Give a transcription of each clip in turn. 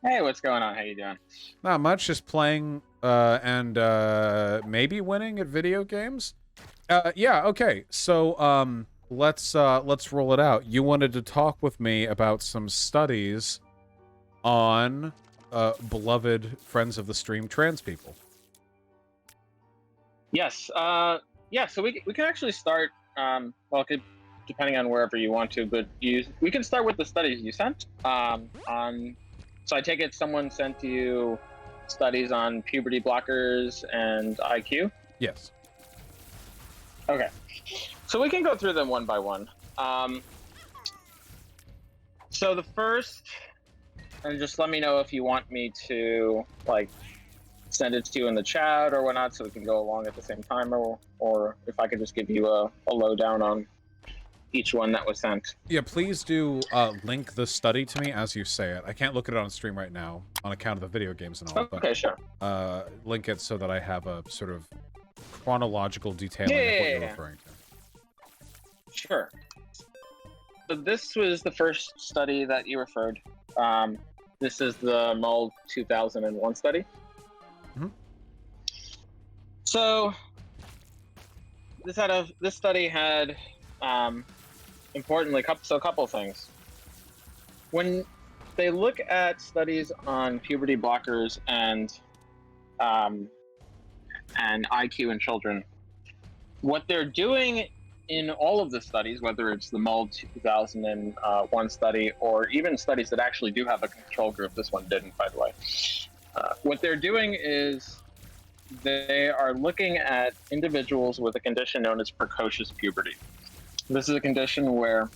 Hey, what's going on? How you doing? Not much, just playing and maybe winning at video games. Yeah, okay. So let's roll it out. You wanted to talk with me about some studies on beloved friends of the stream trans people. Yes. Yeah. So we can actually start. Depending on wherever you want to, but we can start with the studies you sent. So I take it someone sent you studies on puberty blockers and IQ. Yes. Okay. So we can go through them one by one. So the first, and just let me know if you want me to send it to you in the chat or whatnot, so we can go along at the same time, or if I could just give you a lowdown on each one that was sent. Yeah, please do link the study to me as you say it. I can't look at it on stream right now on account of the video games and all, Okay, sure. but link it so that I have a sort of chronological detailing of what you're referring to. Sure. So this was the first study that you referred. This is the Mull 2001 study. Mhm. So this study had importantly a couple things. When they look at studies on puberty blockers and IQ in children, what they're doing in all of the studies, whether it's the Mull 2001 study or even studies that actually do have a control group, this one didn't, by the way, what they're doing is they are looking at individuals with a condition known as precocious puberty. This is a condition where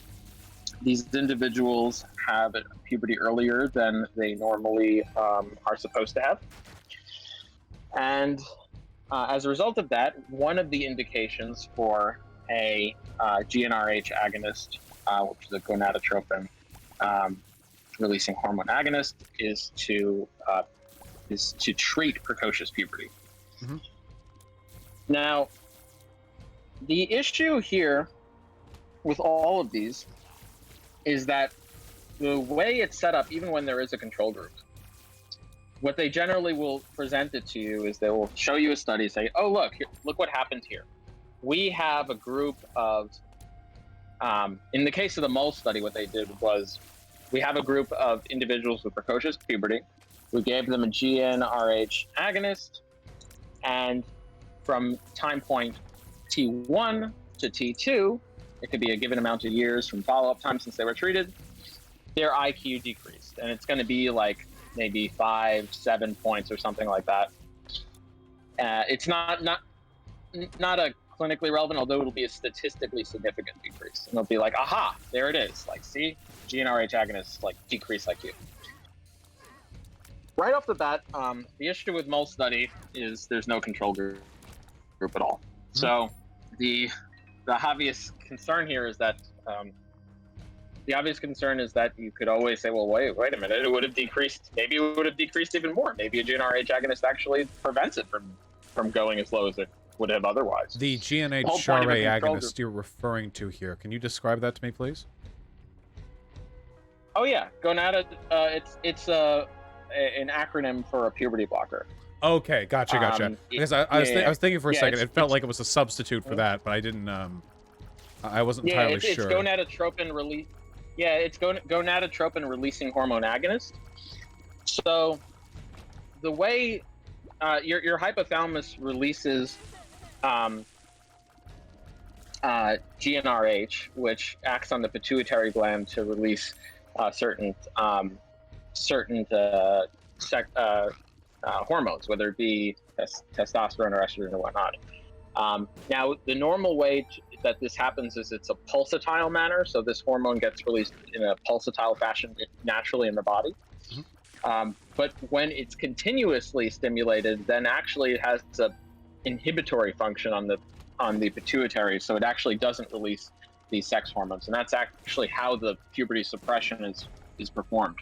these individuals have puberty earlier than they normally are supposed to have. And as a result of that, one of the indications for a GnRH agonist, which is a gonadotropin releasing hormone agonist, is to treat precocious puberty. Mm-hmm. Now, the issue here with all of these is that the way it's set up, even when there is a control group, what they generally will present it to you is they will show you a study, say, oh, look what happened here. We have a group of, in the case of the Mull study, what they did was we have a group of individuals with precocious puberty. We gave them a GnRH agonist, and from time point T1 to T2, it could be a given amount of years from follow-up time since they were treated, their IQ decreased. And it's going to be like maybe 5-7 points or something like that. It's not a clinically relevant, although it'll be a statistically significant decrease. And it'll be like, aha, there it is. Like, see, GnRH agonists like decrease IQ. Right off the bat, the issue with Mull study is there's no control group at all. Mm-hmm. So the obvious concern here is that you could always say, well, wait a minute, it would have decreased. Maybe it would have decreased even more. Maybe a GnRH agonist actually prevents it from going as low as it would have otherwise. The GnRH agonist you're referring to here, can you describe that to me, please? Oh yeah, it's an acronym for a puberty blocker. Okay, gotcha. Because I was thinking for a second, it felt like it was a substitute for that, but I didn't. I wasn't entirely sure. It's gonadotropin release. Yeah, it's gonadotropin releasing hormone agonist. So the way your hypothalamus releases GnRH, which acts on the pituitary gland to release certain hormones, whether it be testosterone or estrogen or whatnot. Now, the normal way that this happens is it's a pulsatile manner, so this hormone gets released in a pulsatile fashion naturally in the body. Mm-hmm. But when it's continuously stimulated, then actually it has a inhibitory function on the pituitary, so it actually doesn't release these sex hormones, and that's actually how the puberty suppression is performed.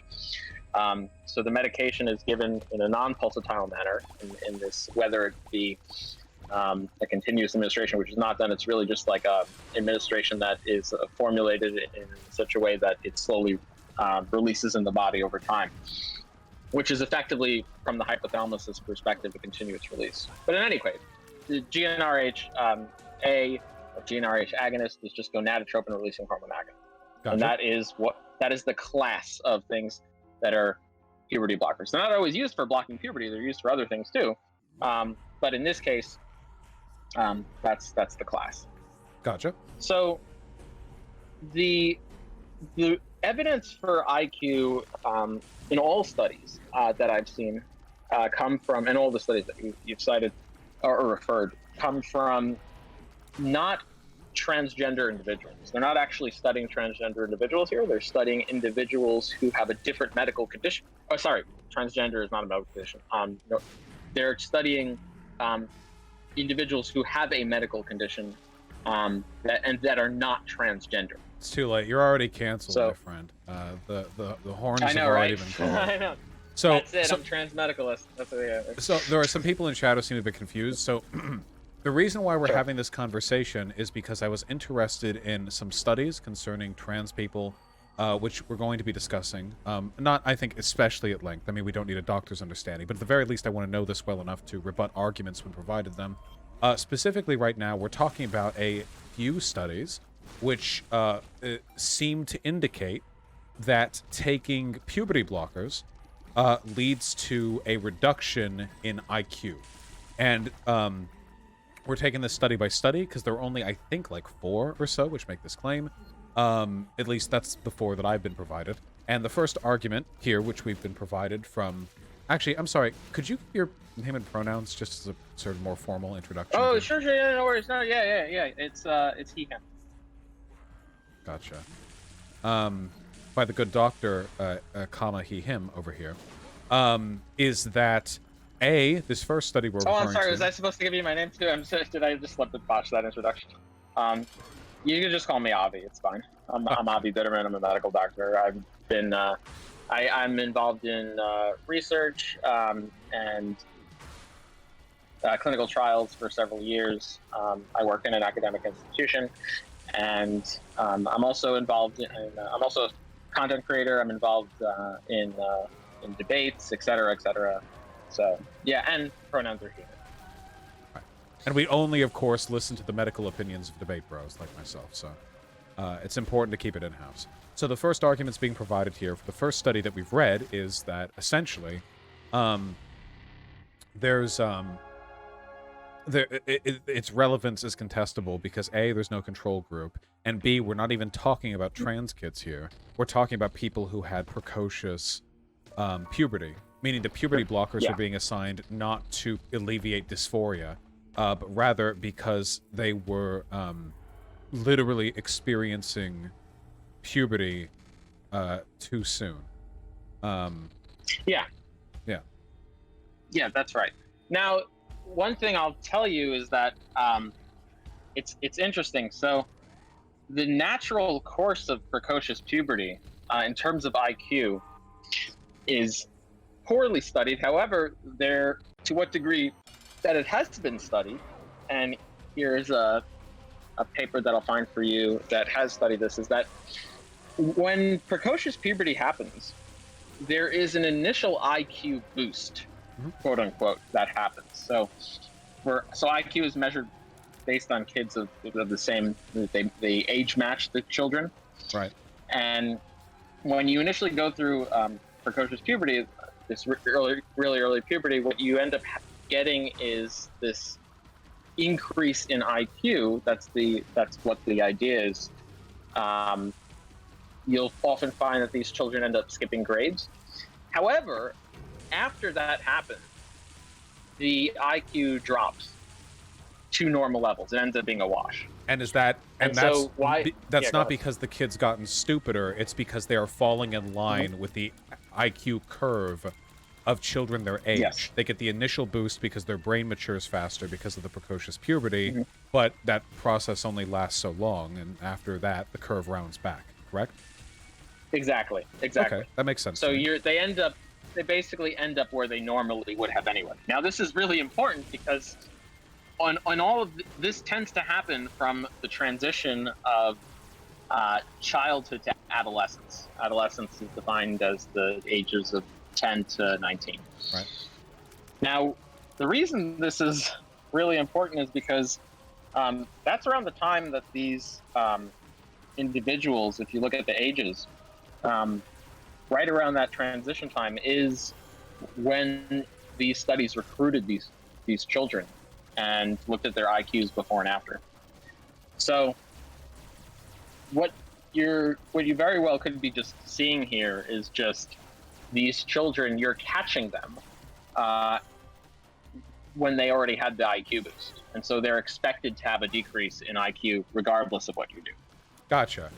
So the medication is given in a non-pulsatile manner in this, whether it be a continuous administration, which is not done. It's really just like a administration that is formulated in such a way that it slowly releases in the body over time. which is effectively, from the hypothalamus's perspective, a continuous release. But in any case, the GnRH A or GnRH agonist is just gonadotropin releasing hormone agonist. Gotcha. And that is the class of things that are puberty blockers. They're not always used for blocking puberty; they're used for other things too. But in this case, that's the class. Gotcha. So the evidence for IQ in all studies that I've seen come from, and all the studies that you've cited or referred, come from not transgender individuals. They're not actually studying transgender individuals here. They're studying individuals who have a different medical condition. Oh, sorry, transgender is not a medical condition. No, they're studying individuals who have a medical condition that are not transgender. It's too late. You're already canceled, my friend. The horns have already been called. I know. So that's it. I'm transmedicalist. That's what they are. So there are some people in chat who seem a bit confused. So the reason why we're having this conversation is because I was interested in some studies concerning trans people, which we're going to be discussing. Not, I think, especially at length. I mean, we don't need a doctor's understanding, but at the very least, I want to know this well enough to rebut arguments when provided them. Specifically, right now, we're talking about a few studies which seem to indicate that taking puberty blockers leads to a reduction in IQ. And we're taking this study by study because there are only, I think, like 4 or so which make this claim. At least that's the 4 that I've been provided. And the first argument here, which we've been provided from... Actually, I'm sorry, could you give your name and pronouns just as a sort of more formal introduction? Oh, sure, yeah, no worries. No, yeah. It's he, him. Gotcha. By the good doctor, comma, he, him over here, is that this first study we're referring to... I'm sorry, was I supposed to give you my name too? Did I just slip and botch that introduction? You can just call me Avi, it's fine. I'm Avi Bitterman, I'm a medical doctor. I've been, I'm involved in research and clinical trials for several years. I work in an academic institution, and I'm also involved in, I'm also a content creator. I'm involved in debates, etc., etc. So yeah, and pronouns are he. Right. And we only, of course, listen to the medical opinions of debate bros like myself. So it's important to keep it in-house. So the first arguments being provided here for the first study that we've read is that essentially its relevance is contestable because A, there's no control group, and B, we're not even talking about trans kids here. We're talking about people who had precocious puberty, meaning the puberty blockers are being assigned not to alleviate dysphoria, but rather because they were literally experiencing puberty too soon. Yeah, that's right. Now, one thing I'll tell you is that it's interesting. So the natural course of precocious puberty in terms of IQ is poorly studied. However, to what degree that it has been studied, and here's a paper that I'll find for you that has studied this, is that when precocious puberty happens, there is an initial IQ boost, quote unquote, that happens. So IQ is measured based on kids of the same, they age match the children. Right. And when you initially go through precocious puberty, this really early puberty, what you end up getting is this increase in IQ. That's what the idea is. You'll often find that these children end up skipping grades. However, after that happens, the IQ drops to normal levels. It ends up being a wash. And is that and that's so why? That's not because the kid's gotten stupider. It's because they are falling in line with the IQ curve of children their age. Yes. They get the initial boost because their brain matures faster because of the precocious puberty, but that process only lasts so long, and after that, the curve rounds back. Correct? Exactly. Okay, that makes sense. So they basically end up where they normally would have anyway. Now, this is really important because on all of this tends to happen from the transition of childhood to adolescence. Adolescence is defined as the ages of 10 to 19. Right. Now, the reason this is really important is because that's around the time that these individuals, if you look at the ages, right around that transition time is when these studies recruited these children and looked at their IQs before and after. So what you very well could be just seeing here is just these children, you're catching them when they already had the IQ boost. And so they're expected to have a decrease in IQ regardless of what you do. Gotcha.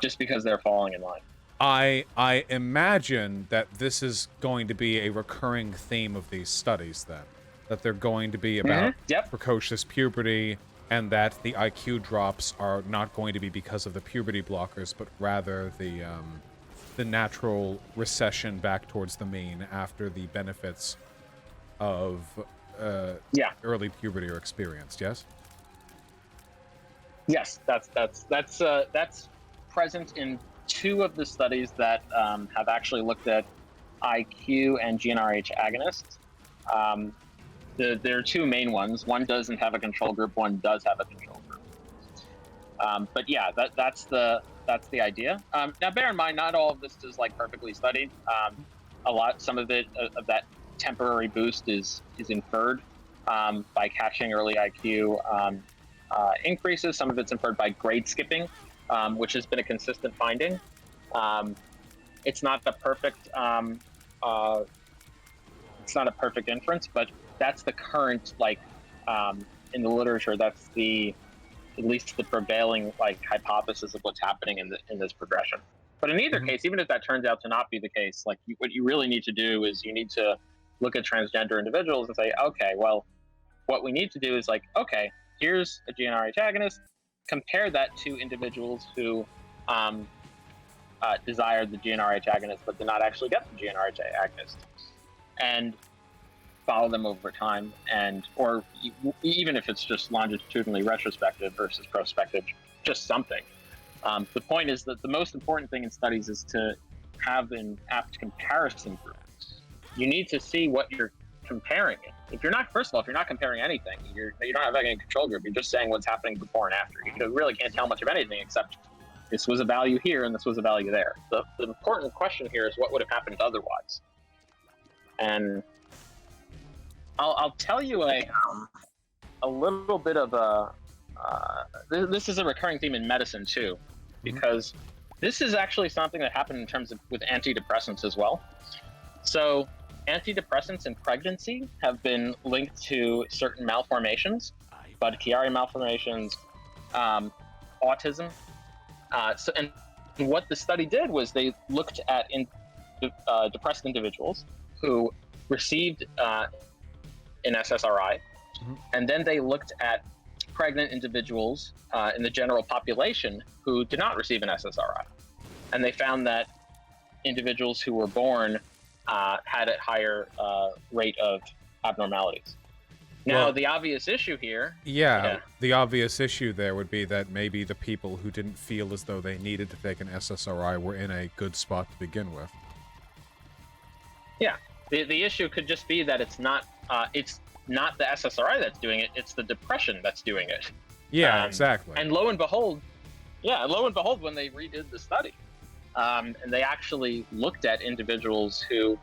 Just because they're falling in line. I imagine that this is going to be a recurring theme of these studies then. That they're going to be about precocious puberty, and that the IQ drops are not going to be because of the puberty blockers, but rather the natural recession back towards the mean after the benefits of early puberty are experienced. Yes. Yes, that's present in 2 of the studies that have actually looked at IQ and GnRH agonists. There are 2 main ones. One doesn't have a control group. One does have a control group. But yeah, that's the idea. Now, bear in mind, not all of this is like perfectly studied. Some of it of that temporary boost is inferred by catching early IQ increases. Some of it's inferred by grade skipping, which has been a consistent finding. It's not a perfect inference, but that's the current, like, in the literature, that's at least the prevailing, like, hypothesis of what's happening in this progression. But in either case, even if that turns out to not be the case, like, what you really need to do is you need to look at transgender individuals and say, okay, well, what we need to do is, like, okay, here's a GnRH agonist, compare that to individuals who desired the GnRH agonist but did not actually get the GnRH agonist, and follow them over time, or even if it's just longitudinally retrospective versus prospective, just something. The point is that the most important thing in studies is to have an apt comparison group. You need to see what you're comparing it. If you're not comparing anything, you don't have any control group. You're just saying what's happening before and after. You really can't tell much of anything except this was a value here and this was a value there. The important question here is what would have happened otherwise. And I'll tell you a little bit of this is a recurring theme in medicine too, because this is actually something that happened in terms of with antidepressants as well. So antidepressants in pregnancy have been linked to certain malformations, Budd-Chiari malformations, autism. And what the study did was they looked at depressed individuals who received an SSRI, and then they looked at pregnant individuals in the general population who did not receive an SSRI. And they found that individuals who were born had a higher rate of abnormalities. Now, Well, the obvious issue here... the obvious issue there would be that maybe the people who didn't feel as though they needed to take an SSRI were in a good spot to begin with. Yeah, the issue could just be that it's not the SSRI that's doing it, it's the depression that's doing it. Yeah, exactly. And lo and behold, when they redid the study, and they actually looked at individuals who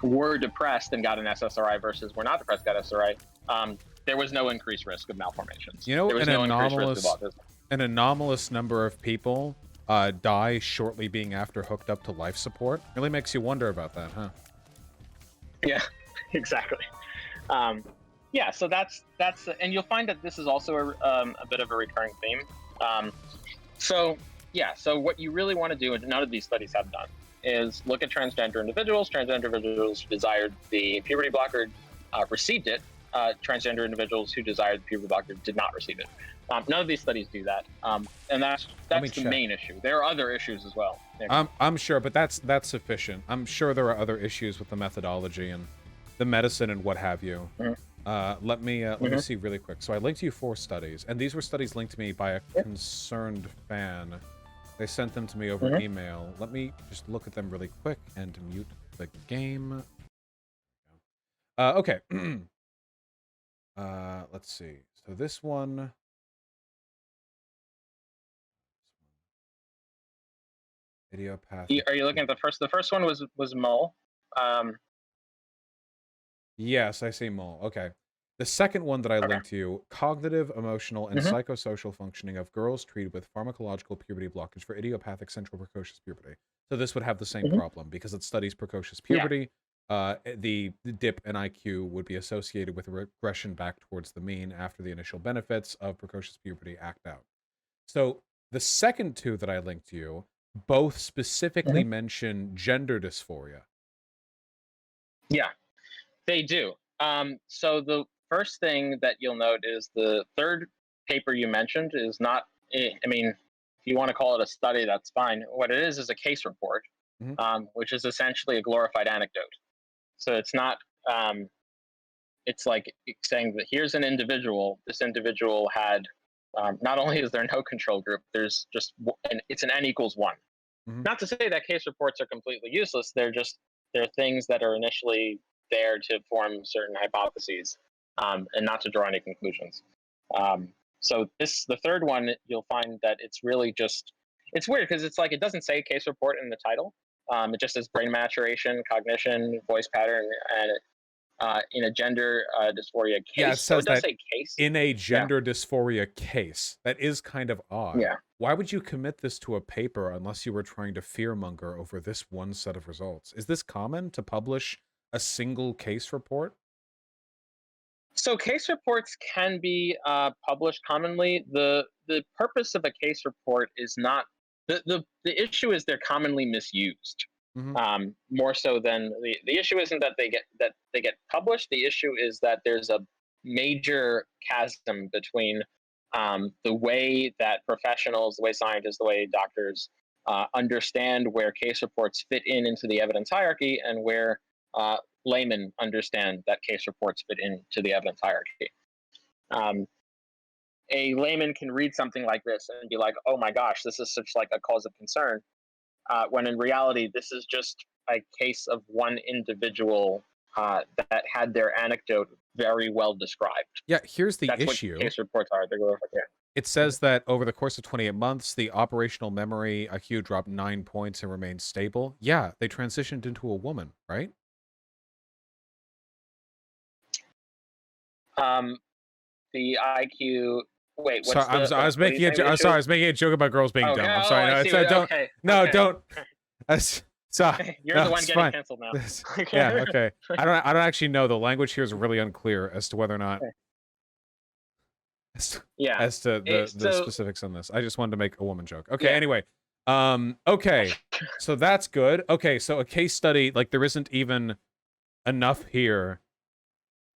were depressed and got an SSRI versus were not depressed, got SSRI, there was no increased risk of malformations. You know, there was no increased risk of autism. An anomalous number of people die shortly being after hooked up to life support. Really makes you wonder about that, huh? Yeah, exactly. Yeah, so that's and you'll find that this is also a bit of a recurring theme. So what you really want to do, and none of these studies have done, is look at transgender individuals. Transgender individuals who desired the puberty blocker received it. Transgender individuals who desired the puberty blocker did not receive it. None of these studies do that, and that's the main issue. There are other issues as well. I'm sure, but that's sufficient. I'm sure there are other issues with the methodology and the medicine and what have you. Let me see really quick. So I linked you 4 studies, and these were studies linked to me by a concerned fan. They sent them to me over email. Let me just look at them really quick and mute the game. Okay. Let's see. So this one. Idiopathic. Are you looking at the first? The first one was Mull. Yes, I see mole. Okay. The second one that I linked to you, cognitive, emotional, and psychosocial functioning of girls treated with pharmacological puberty blockage for idiopathic central precocious puberty. So this would have the same problem because it studies precocious puberty. The dip in IQ would be associated with a regression back towards the mean after the initial benefits of precocious puberty act out. So the second two that I linked to you both specifically mention gender dysphoria. Yeah, they do. So the first thing that you'll note is the third paper you mentioned is not, I mean, if you want to call it a study, that's fine. What it is a case report, which is essentially a glorified anecdote. So it's not, it's like saying that here's an individual, this individual had, not only is there no control group, there's just, it's an N equals 1. Not to say that case reports are completely useless. They're things that are initially there to form certain hypotheses, and not to draw any conclusions. So the third one, you'll find that it's really just, it's weird because it's like it doesn't say case report in the title. It just says brain maturation, cognition, voice pattern, and in a gender dysphoria case. Yeah, it says so it does say case. In a gender dysphoria case. That is kind of odd. Yeah. Why would you commit this to a paper unless you were trying to fearmonger over this one set of results? Is this common to publish a single case report? So case reports can be published commonly. The purpose of a case report is not, the issue is they're commonly misused. More so than the issue isn't that they get published. The issue is that there's a major chasm between the way that professionals, the way scientists, the way doctors understand where case reports fit into the evidence hierarchy, and where laymen understand that case reports fit into the evidence hierarchy. A layman can read something like this and be like, "Oh my gosh, this is such like a cause of concern." When in reality, this is just a case of one individual that had their anecdote very well described. Yeah, here's the That's issue. What case reports are. It says that over the course of 28 months, the operational memory IQ dropped 9 points and remained stable. Yeah, they transitioned into a woman, right? The IQ. Wait, what's I was making a joke about girls being dumb. I'm sorry. Don't. Sorry. You're the one getting canceled now. Yeah, okay. I don't actually know. The language here is really unclear as to whether or not as to the specifics on this. I just wanted to make a woman joke. Okay, anyway. Okay. So that's good. Okay, so a case study, like there isn't even enough here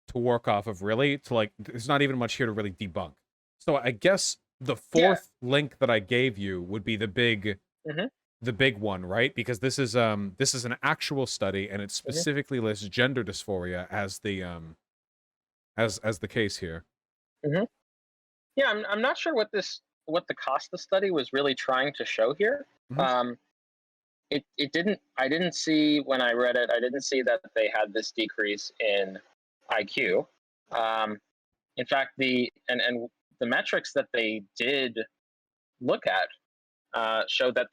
to work off of, really, to like there's not even much here to really debunk. So I guess the fourth link that I gave you would be the big one, right? Because this is an actual study, and it specifically lists gender dysphoria as the as the case here. Yeah, I'm not sure what the Costa study was really trying to show here. It didn't. I didn't see when I read it. I didn't see that they had this decrease in IQ. In fact, the metrics that they did look at showed that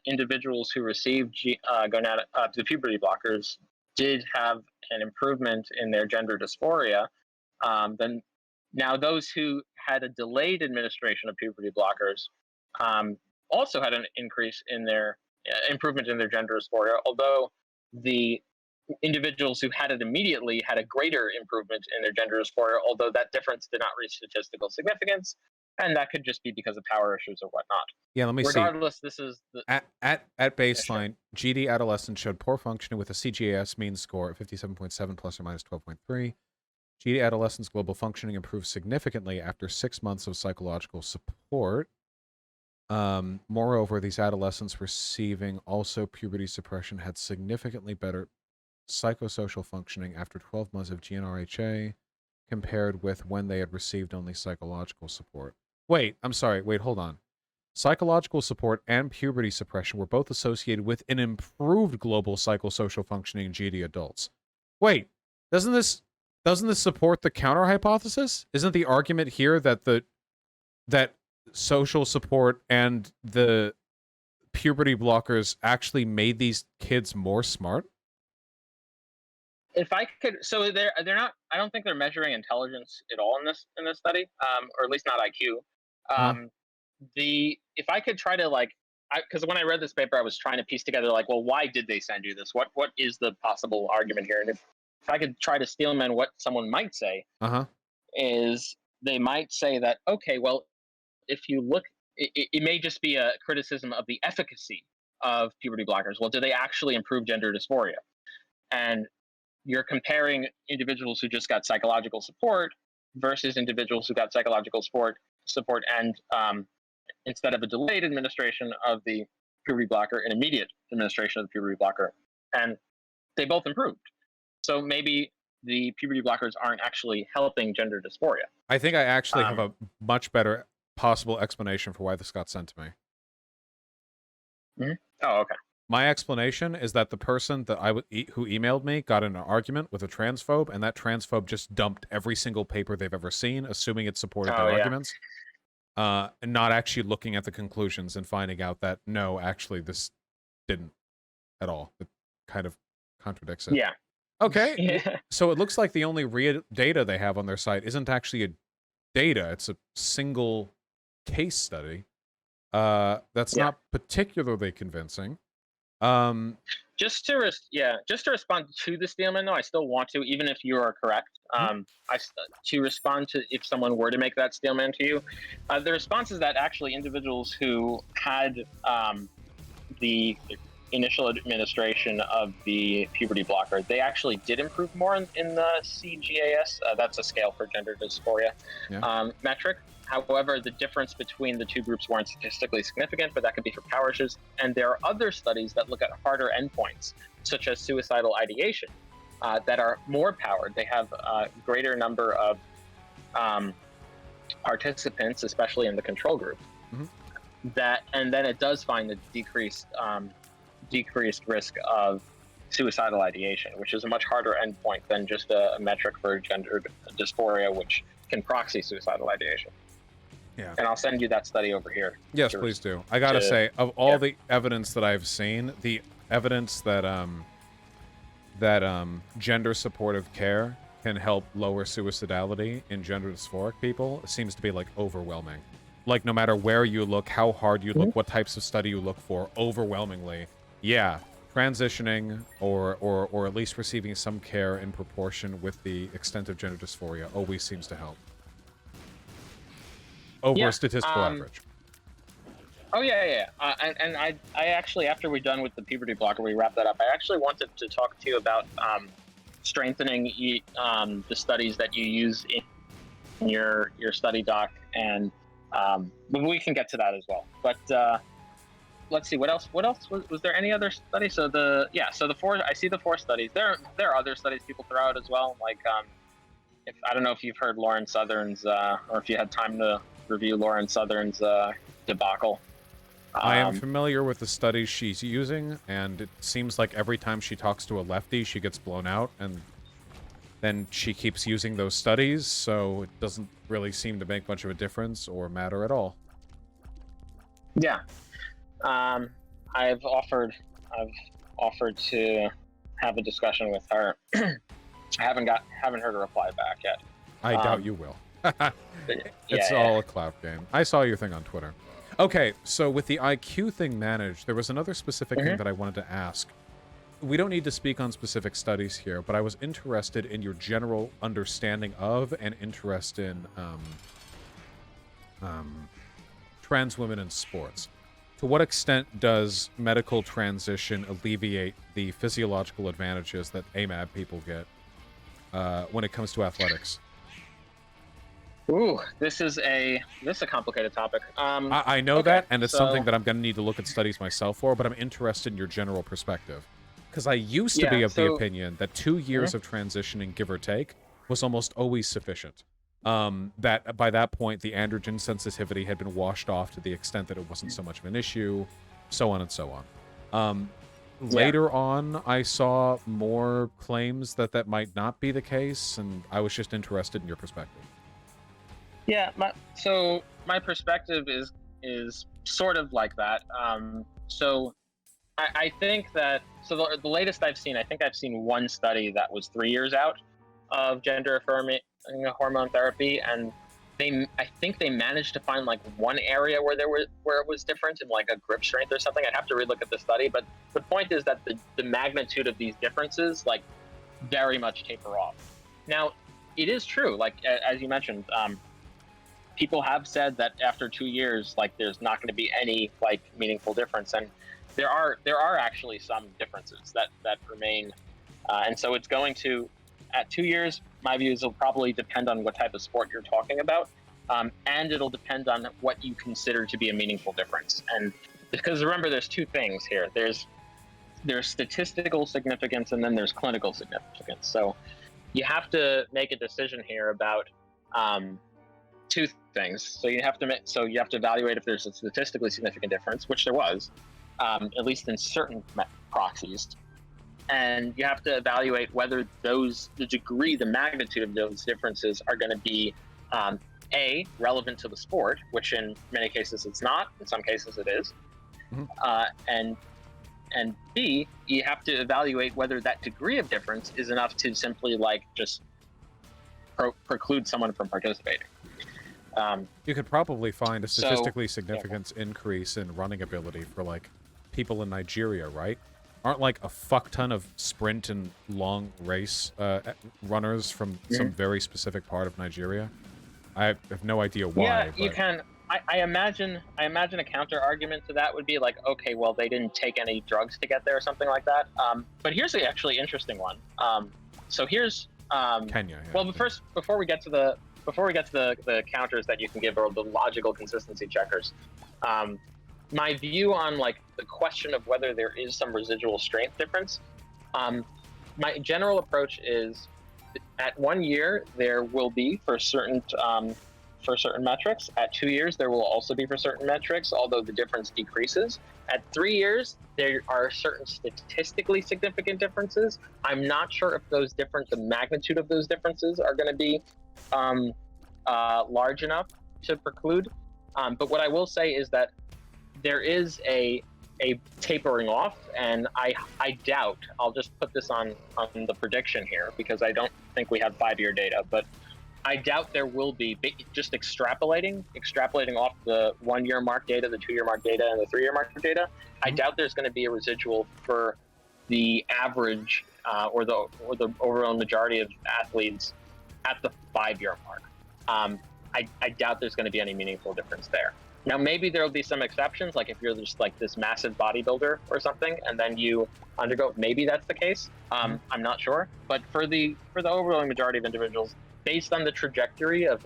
individuals who received the puberty blockers did have an improvement in their gender dysphoria. Then now those who had a delayed administration of puberty blockers also had an increase in their improvement in their gender dysphoria, although the individuals who had it immediately had a greater improvement in their gender dysphoria, although that difference did not reach statistical significance, and that could just be because of power issues or whatnot. Yeah, let me Regardless, see. This is at baseline. GD adolescents showed poor functioning with a CGAS mean score of 57.7 plus or minus 12.3. GD adolescents' global functioning improved significantly after 6 months of psychological support. Moreover, these adolescents receiving also puberty suppression had significantly better psychosocial functioning after 12 months of GnRHA compared with when they had received only psychological support. Wait, I'm sorry. Wait, hold on. psychological support and puberty suppression were both associated with an improved global psychosocial functioning in GD adults. Wait, doesn't this support the counter hypothesis? Isn't the argument here that that social support and the puberty blockers actually made these kids more smart? If I could, so they're not. I don't think they're measuring intelligence at all in this study, or at least not IQ. Um, if I could try to because when I read this paper, I was trying to piece together like, well, why did they send you this? What is the possible argument here? And if I could try to steelman what someone might say, is they might say that, okay, well, if you look, it may just be a criticism of the efficacy of puberty blockers. Well, do they actually improve gender dysphoria? And you're comparing individuals who just got psychological support versus individuals who got psychological support and instead of a delayed administration of the puberty blocker, an immediate administration of the puberty blocker, and they both improved. So maybe the puberty blockers aren't actually helping gender dysphoria. I think I actually have a much better possible explanation for why this got sent to me. Mm-hmm. Oh, okay. My explanation is that the person that who emailed me got in an argument with a transphobe, and that transphobe just dumped every single paper they've ever seen, assuming it supported their arguments, and not actually looking at the conclusions and finding out that, no, actually, this didn't at all. It kind of contradicts it. Yeah. Okay. Yeah. So it looks like the only real data they have on their site isn't actually a data. It's a single case study. That's not particularly convincing. Just to respond to the Steelman, though, I still want to, even if you are correct, to respond to if someone were to make that Steelman to you, the response is that actually individuals who had the initial administration of the puberty blocker, they actually did improve more in the CGAS. That's a scale for gender dysphoria metric. However, the difference between the two groups weren't statistically significant, but that could be for power issues. And there are other studies that look at harder endpoints, such as suicidal ideation, that are more powered. They have a greater number of participants, especially in the control group. And then it does find the decreased risk of suicidal ideation, which is a much harder endpoint than just a metric for gender dysphoria, which can proxy suicidal ideation. Yeah. And I'll send you that study over here. Yes, please do. I gotta say, of all the evidence that I've seen, the evidence that gender supportive care can help lower suicidality in gender dysphoric people seems to be like overwhelming. Like no matter where you look, how hard you look, what types of study you look for, overwhelmingly, transitioning or at least receiving some care in proportion with the extent of gender dysphoria always seems to help. Over a statistical average. Oh, yeah. And I actually, after we're done with the puberty blocker, we wrap that up, I actually wanted to talk to you about strengthening the studies that you use in your study doc, and but we can get to that as well. But let's see, what else was there any other studies? So the four, I see the 4 studies. There are other studies people throw out as well, like I don't know if you've heard Lauren Southern's or if you had time to review Lauren Southern's debacle. I am familiar with the studies she's using, and it seems like every time she talks to a lefty, she gets blown out, and then she keeps using those studies, so it doesn't really seem to make much of a difference or matter at all. Yeah. I've offered to have a discussion with her. I haven't heard a reply back yet. I doubt you will. It's all a clout game. I saw your thing on Twitter. Okay, so with the IQ thing managed, there was another specific thing that I wanted to ask. We don't need to speak on specific studies here, but I was interested in your general understanding of and interest in trans women in sports. To what extent does medical transition alleviate the physiological advantages that AMAB people get when it comes to athletics? Ooh, this is a complicated topic. I know that, and it's something that I'm going to need to look at studies myself for, but I'm interested in your general perspective. Because I used to be of the opinion that 2 years of transitioning, give or take, was almost always sufficient. that by that point, the androgen sensitivity had been washed off to the extent that it wasn't so much of an issue, so on and so on. Later on, I saw more claims that that might not be the case, and I was just interested in your perspective. Yeah, so my perspective is sort of like that. So I think that the latest I've seen, I think I've seen one study that was 3 years out of gender affirming hormone therapy, and I think they managed to find like one area where it was different in like a grip strength or something. I'd have to relook at the study, but the point is that the magnitude of these differences like very much taper off. Now, it is true, like as you mentioned, people have said that after 2 years, like there's not going to be any like meaningful difference, and there are actually some differences that remain, and so it's going to, at 2 years, my views will probably depend on what type of sport you're talking about, and it'll depend on what you consider to be a meaningful difference. And because remember, there's two things here. There's statistical significance, and then there's clinical significance. So you have to make a decision here about two things. So you have to evaluate if there's a statistically significant difference, which there was, at least in certain proxies. And you have to evaluate whether the magnitude of those differences are going to be A, relevant to the sport, which in many cases it's not, in some cases it is. Mm-hmm. And B, you have to evaluate whether that degree of difference is enough to simply like just preclude someone from participating. You could probably find a statistically significant increase in running ability for like people in Nigeria, right? Aren't like a fuck ton of sprint and long race runners from some very specific part of Nigeria? I have no idea why. Yeah, you can. I imagine a counter argument to that would be like, okay, well, they didn't take any drugs to get there or something like that. But here's the actually interesting one. So here's Kenya. Yeah. Well, but first, before we get to the counters that you can give, or the logical consistency checkers, my view on like the question of whether there is some residual strength difference, my general approach is at 1 year there will be for certain metrics. At 2 years there will also be for certain metrics, although the difference decreases. At 3 years there are certain statistically significant differences. I'm not sure if the magnitude of those differences are going to be large enough to preclude. But what I will say is that there is a tapering off, and I doubt, I'll just put this on the prediction here because I don't think we have 5-year data, but I doubt there will be, just extrapolating off the 1 year mark data, the 2 year mark data, and the 3 year mark data. I doubt there's going to be a residual for the average or the overall majority of athletes at the 5 year mark. I doubt there's going to be any meaningful difference there. Now, maybe there'll be some exceptions, like if you're just like this massive bodybuilder or something, and then you undergo, maybe that's the case. I'm not sure. But for the overwhelming majority of individuals, based on the trajectory of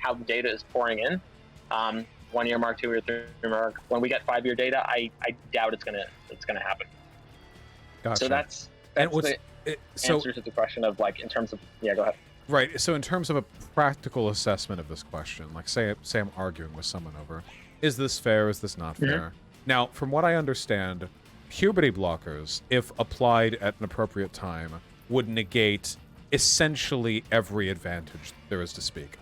how the data is pouring in, 1 year mark, 2 year, 3 year mark, when we get 5 year data, I doubt it's gonna happen. Gotcha. So that's the answer to the question of like, in terms of, yeah, go ahead. Right. So in terms of a practical assessment of this question, like say I'm arguing with someone over, is this fair? Is this not fair? Now, from what I understand, puberty blockers, if applied at an appropriate time, would negate essentially every advantage there is to speak.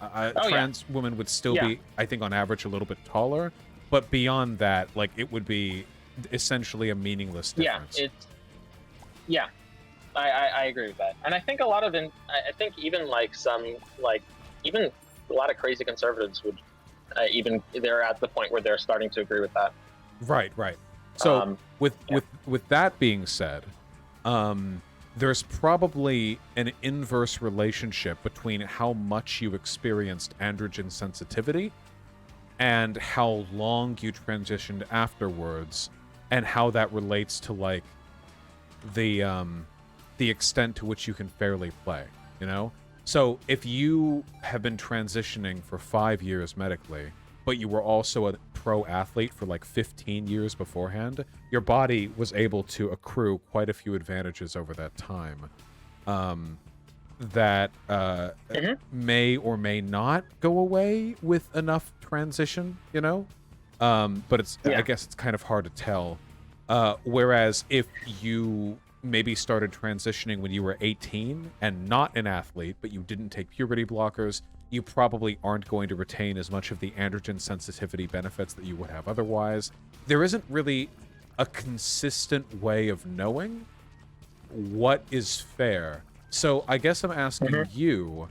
Trans women would still be, I think, on average, a little bit taller, but beyond that, like it would be essentially a meaningless difference. I agree with that, and I think I think even like even a lot of crazy conservatives would they're at the point where they're starting to agree with that. Right. So with that being said, there's probably an inverse relationship between how much you experienced androgen sensitivity and how long you transitioned afterwards, and how that relates to like the extent to which you can fairly play, you know? So if you have been transitioning for 5 years medically, but you were also a pro athlete for like 15 years beforehand, your body was able to accrue quite a few advantages over that time. that may or may not go away with enough transition, you know? But it's I guess it's kind of hard to tell. Whereas if you maybe started transitioning when you were 18 and not an athlete, but you didn't take puberty blockers, you probably aren't going to retain as much of the androgen sensitivity benefits that you would have otherwise. There isn't really a consistent way of knowing what is fair. So I guess I'm asking you,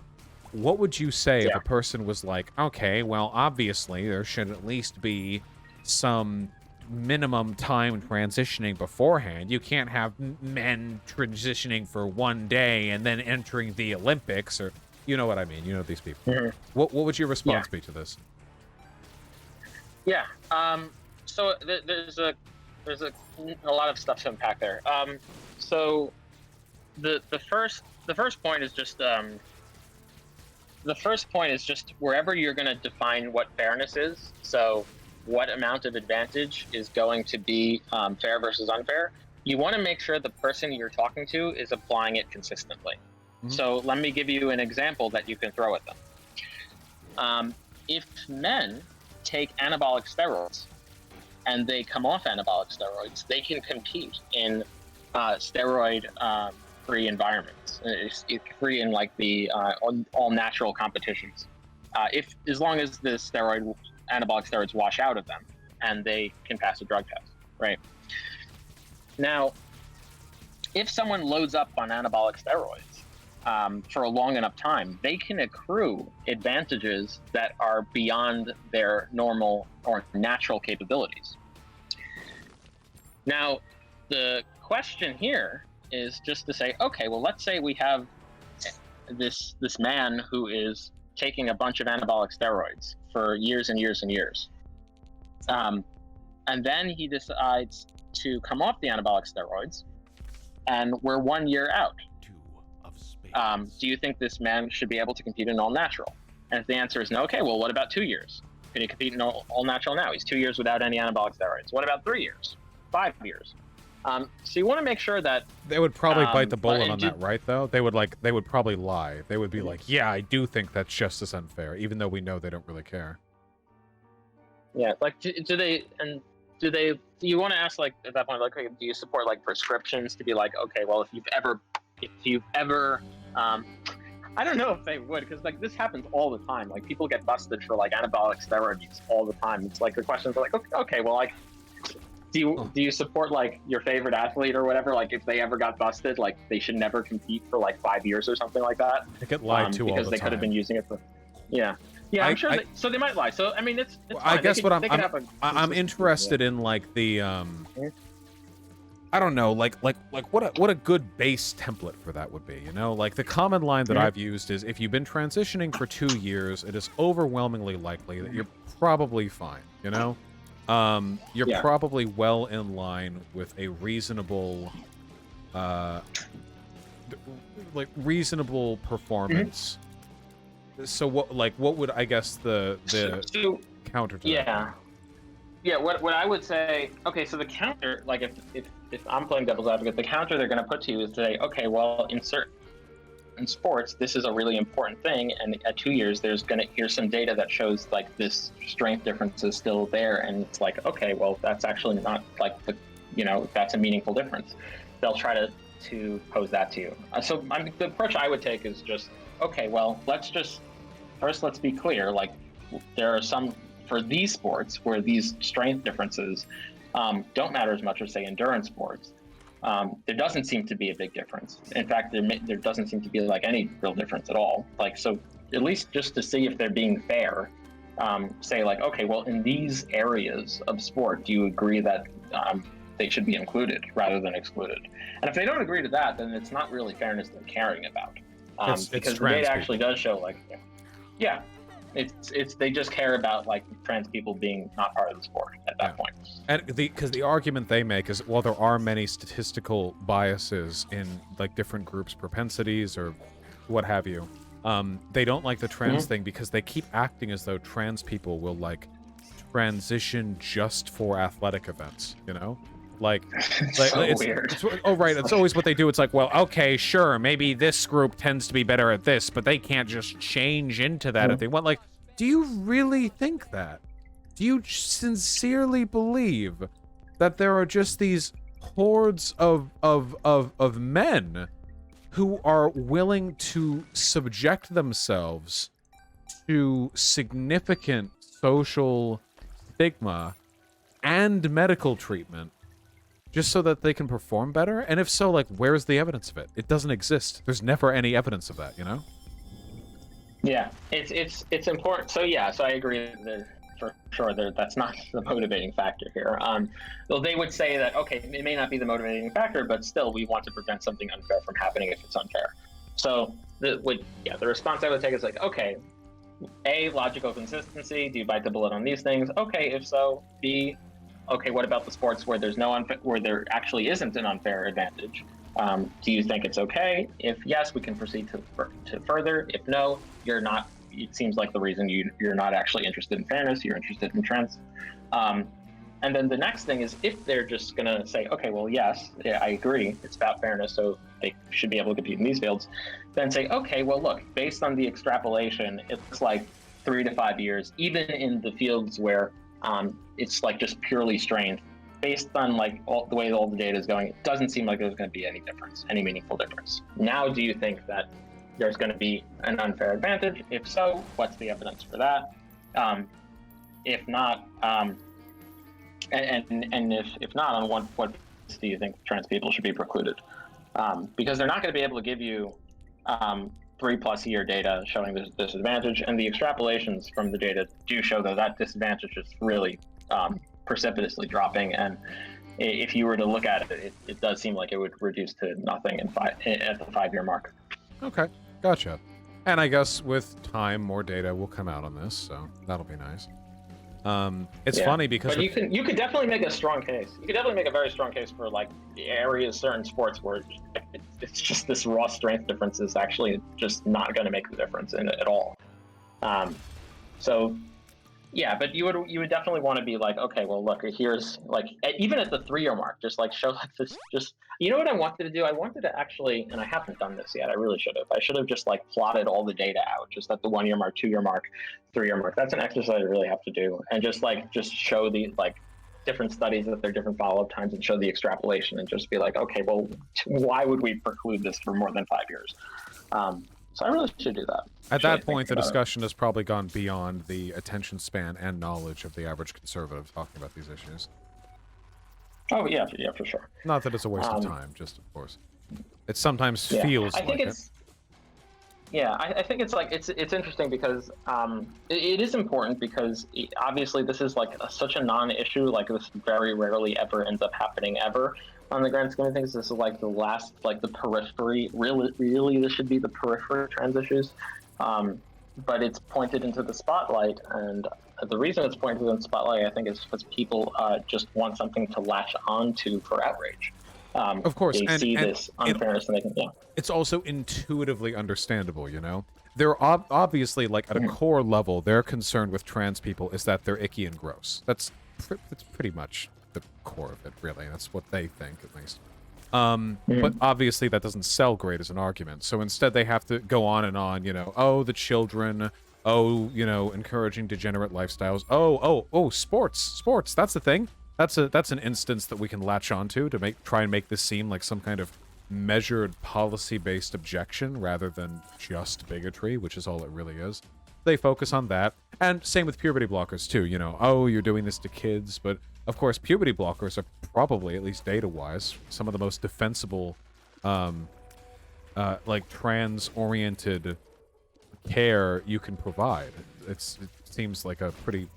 what would you say if a person was like, okay, well, obviously there should at least be some minimum time transitioning beforehand. You can't have men transitioning for one day and then entering the Olympics, or you know what I mean. You know these people. What would your response be to this? Yeah. So there's a lot of stuff to unpack there. So the first point is just wherever you're going to define what fairness is. So what amount of advantage is going to be fair versus unfair. You want to make sure the person you're talking to is applying it consistently. So let me give you an example that you can throw at them. If men take anabolic steroids and they come off anabolic steroids, they can compete in steroid-free environments, free in like the all natural competitions. As long as the anabolic steroids wash out of them and they can pass a drug test, right? Now, if someone loads up on anabolic steroids for a long enough time, they can accrue advantages that are beyond their normal or natural capabilities. Now, the question here is just to say, okay, well, let's say we have this man who is taking a bunch of anabolic steroids for years and years and years. And then he decides to come off the anabolic steroids, and we're 1 year out. Do you think this man should be able to compete in all natural? And if the answer is no, okay, well, what about 2 years? Can he compete in all natural now? He's 2 years without any anabolic steroids. What about 3 years? 5 years? So you want to make sure that they would probably bite the bullet on that, right? Though they would probably lie. They would be like, "Yeah, I do think that's just as unfair," even though we know they don't really care. Yeah, like do you want to ask, like, at that point, like, do you support like prescriptions to be like, okay, well, if you've ever I don't know if they would, because like this happens all the time. Like people get busted for like anabolic steroid use all the time. It's like the questions are like, okay, well, like, do you support like your favorite athlete or whatever? Like if they ever got busted, like they should never compete for like 5 years or something like that. They get lied to all the time because they could have been using it for. I'm sure. So they might lie. So I mean, it's I guess what I'm interested in, like the I don't know, like what a good base template for that would be, you know? Like the common line that I've used is, if you've been transitioning for 2 years, it is overwhelmingly likely that you're probably fine, you know? You're probably well in line with a reasonable reasonable performance. So what would, I guess, the counter to that? What I would say, okay, so the counter, like if I'm playing devil's advocate, the counter they're going to put to you is to say, okay, well, in sports, this is a really important thing, and at 2 years, here's some data that shows like this strength difference is still there, and it's like, okay, well, that's actually not like that's a meaningful difference. They'll try to pose that to you. So the approach I would take is just, okay, well, let's be clear, like there are some for these sports where these strength differences don't matter as much as, say, endurance sports. There doesn't seem to be a big difference. In fact, there doesn't seem to be like any real difference at all. Like, so at least just to see if they're being fair, say like, okay, well, in these areas of sport, do you agree that they should be included rather than excluded? And if they don't agree to that, then it's not really fairness they're caring about. Because the data actually does show, like, it's they just care about like trans people being not part of the sport at that point. And because the argument they make is, well, there are many statistical biases in like different groups' propensities or what have you. They don't like the trans thing because they keep acting as though trans people will like transition just for athletic events, you know? Like, It's so weird. oh, right. It's always what they do. It's like, well, okay, sure, maybe this group tends to be better at this, but they can't just change into that if they want. Like, do you really think that? Do you sincerely believe that there are just these hordes of men who are willing to subject themselves to significant social stigma and medical treatment just so that they can perform better? And if so, like, where's the evidence of it? It doesn't exist. There's never any evidence of that, you know? Yeah, it's important. So yeah, so I agree that for sure that's not the motivating factor here. Though they would say that, okay, it may not be the motivating factor, but still we want to prevent something unfair from happening if it's unfair. So the response I would take is like, okay, A, logical consistency. Do you bite the bullet on these things? Okay, if so. B, okay, what about the sports where there's where there actually isn't an unfair advantage? Do you think it's okay? If yes, we can proceed to further. If no, you're not. It seems like the reason you're not actually interested in fairness, you're interested in trends. And then the next thing is, if they're just going to say, okay, well, yes, yeah, I agree, it's about fairness, so they should be able to compete in these fields, then say, okay, well, look, based on the extrapolation, it looks like 3 to 5 years, even in the fields where it's like just purely strained, based on like the way all the data is going, it doesn't seem like there's going to be any difference, any meaningful difference. Now, do you think that there's going to be an unfair advantage? If so, what's the evidence for that? If not, and if not, on what do you think trans people should be precluded? Because they're not going to be able to give you 3+ year data showing this disadvantage, and the extrapolations from the data do show that disadvantage is really precipitously dropping. And if you were to look at it, it does seem like it would reduce to nothing at the 5-year mark. Okay, gotcha. And I guess with time, more data will come out on this, so that'll be nice. It's funny because but you could definitely make a strong case. You could definitely make a very strong case for like areas, certain sports where it's just this raw strength difference is actually just not going to make the difference in it at all. So yeah, but you would definitely want to be like, okay, well, look, here's like, even at the 3-year mark, just like show like this, just, you know what I wanted to do? I wanted to actually, and I haven't done this yet, I really should have. I should have just like plotted all the data out, just at the 1-year mark, 2-year mark, 3-year mark. That's an exercise I really have to do. And just show the like different studies at their different follow-up times and show the extrapolation and just be like, okay, well, why would we preclude this for more than 5 years? So I really should do that. At that point, the discussion has probably gone beyond the attention span and knowledge of the average conservative talking about these issues. Oh, yeah, for sure. Not that it's a waste of time, just of course. It sometimes feels like it. Yeah, I think it's like, it's interesting because it is important because obviously this is like such a non-issue, like this very rarely ever ends up happening ever. On the grand scheme of things, this is like the last, like the periphery, really this should be the periphery of trans issues. But it's pointed into the spotlight, and the reason it's pointed into the spotlight, I think, is because people just want something to latch on to for outrage. Of course, they see this unfairness and they can, It's also intuitively understandable, you know? They're obviously, like, at a core level, their concern with trans people is that they're icky and gross. That's pretty much the core of it, really. That's what they think, at least. But obviously that doesn't sell great as an argument. So instead they have to go on and on, you know, oh, the children, oh, you know, encouraging degenerate lifestyles. Oh, sports. That's the thing. That's an instance that we can latch onto to try and make this seem like some kind of measured policy-based objection rather than just bigotry, which is all it really is. They focus on that. And same with puberty blockers too, you know, oh, you're doing this to kids, but of course, puberty blockers are probably, at least data-wise, some of the most defensible, like, trans-oriented care you can provide. It seems like a pretty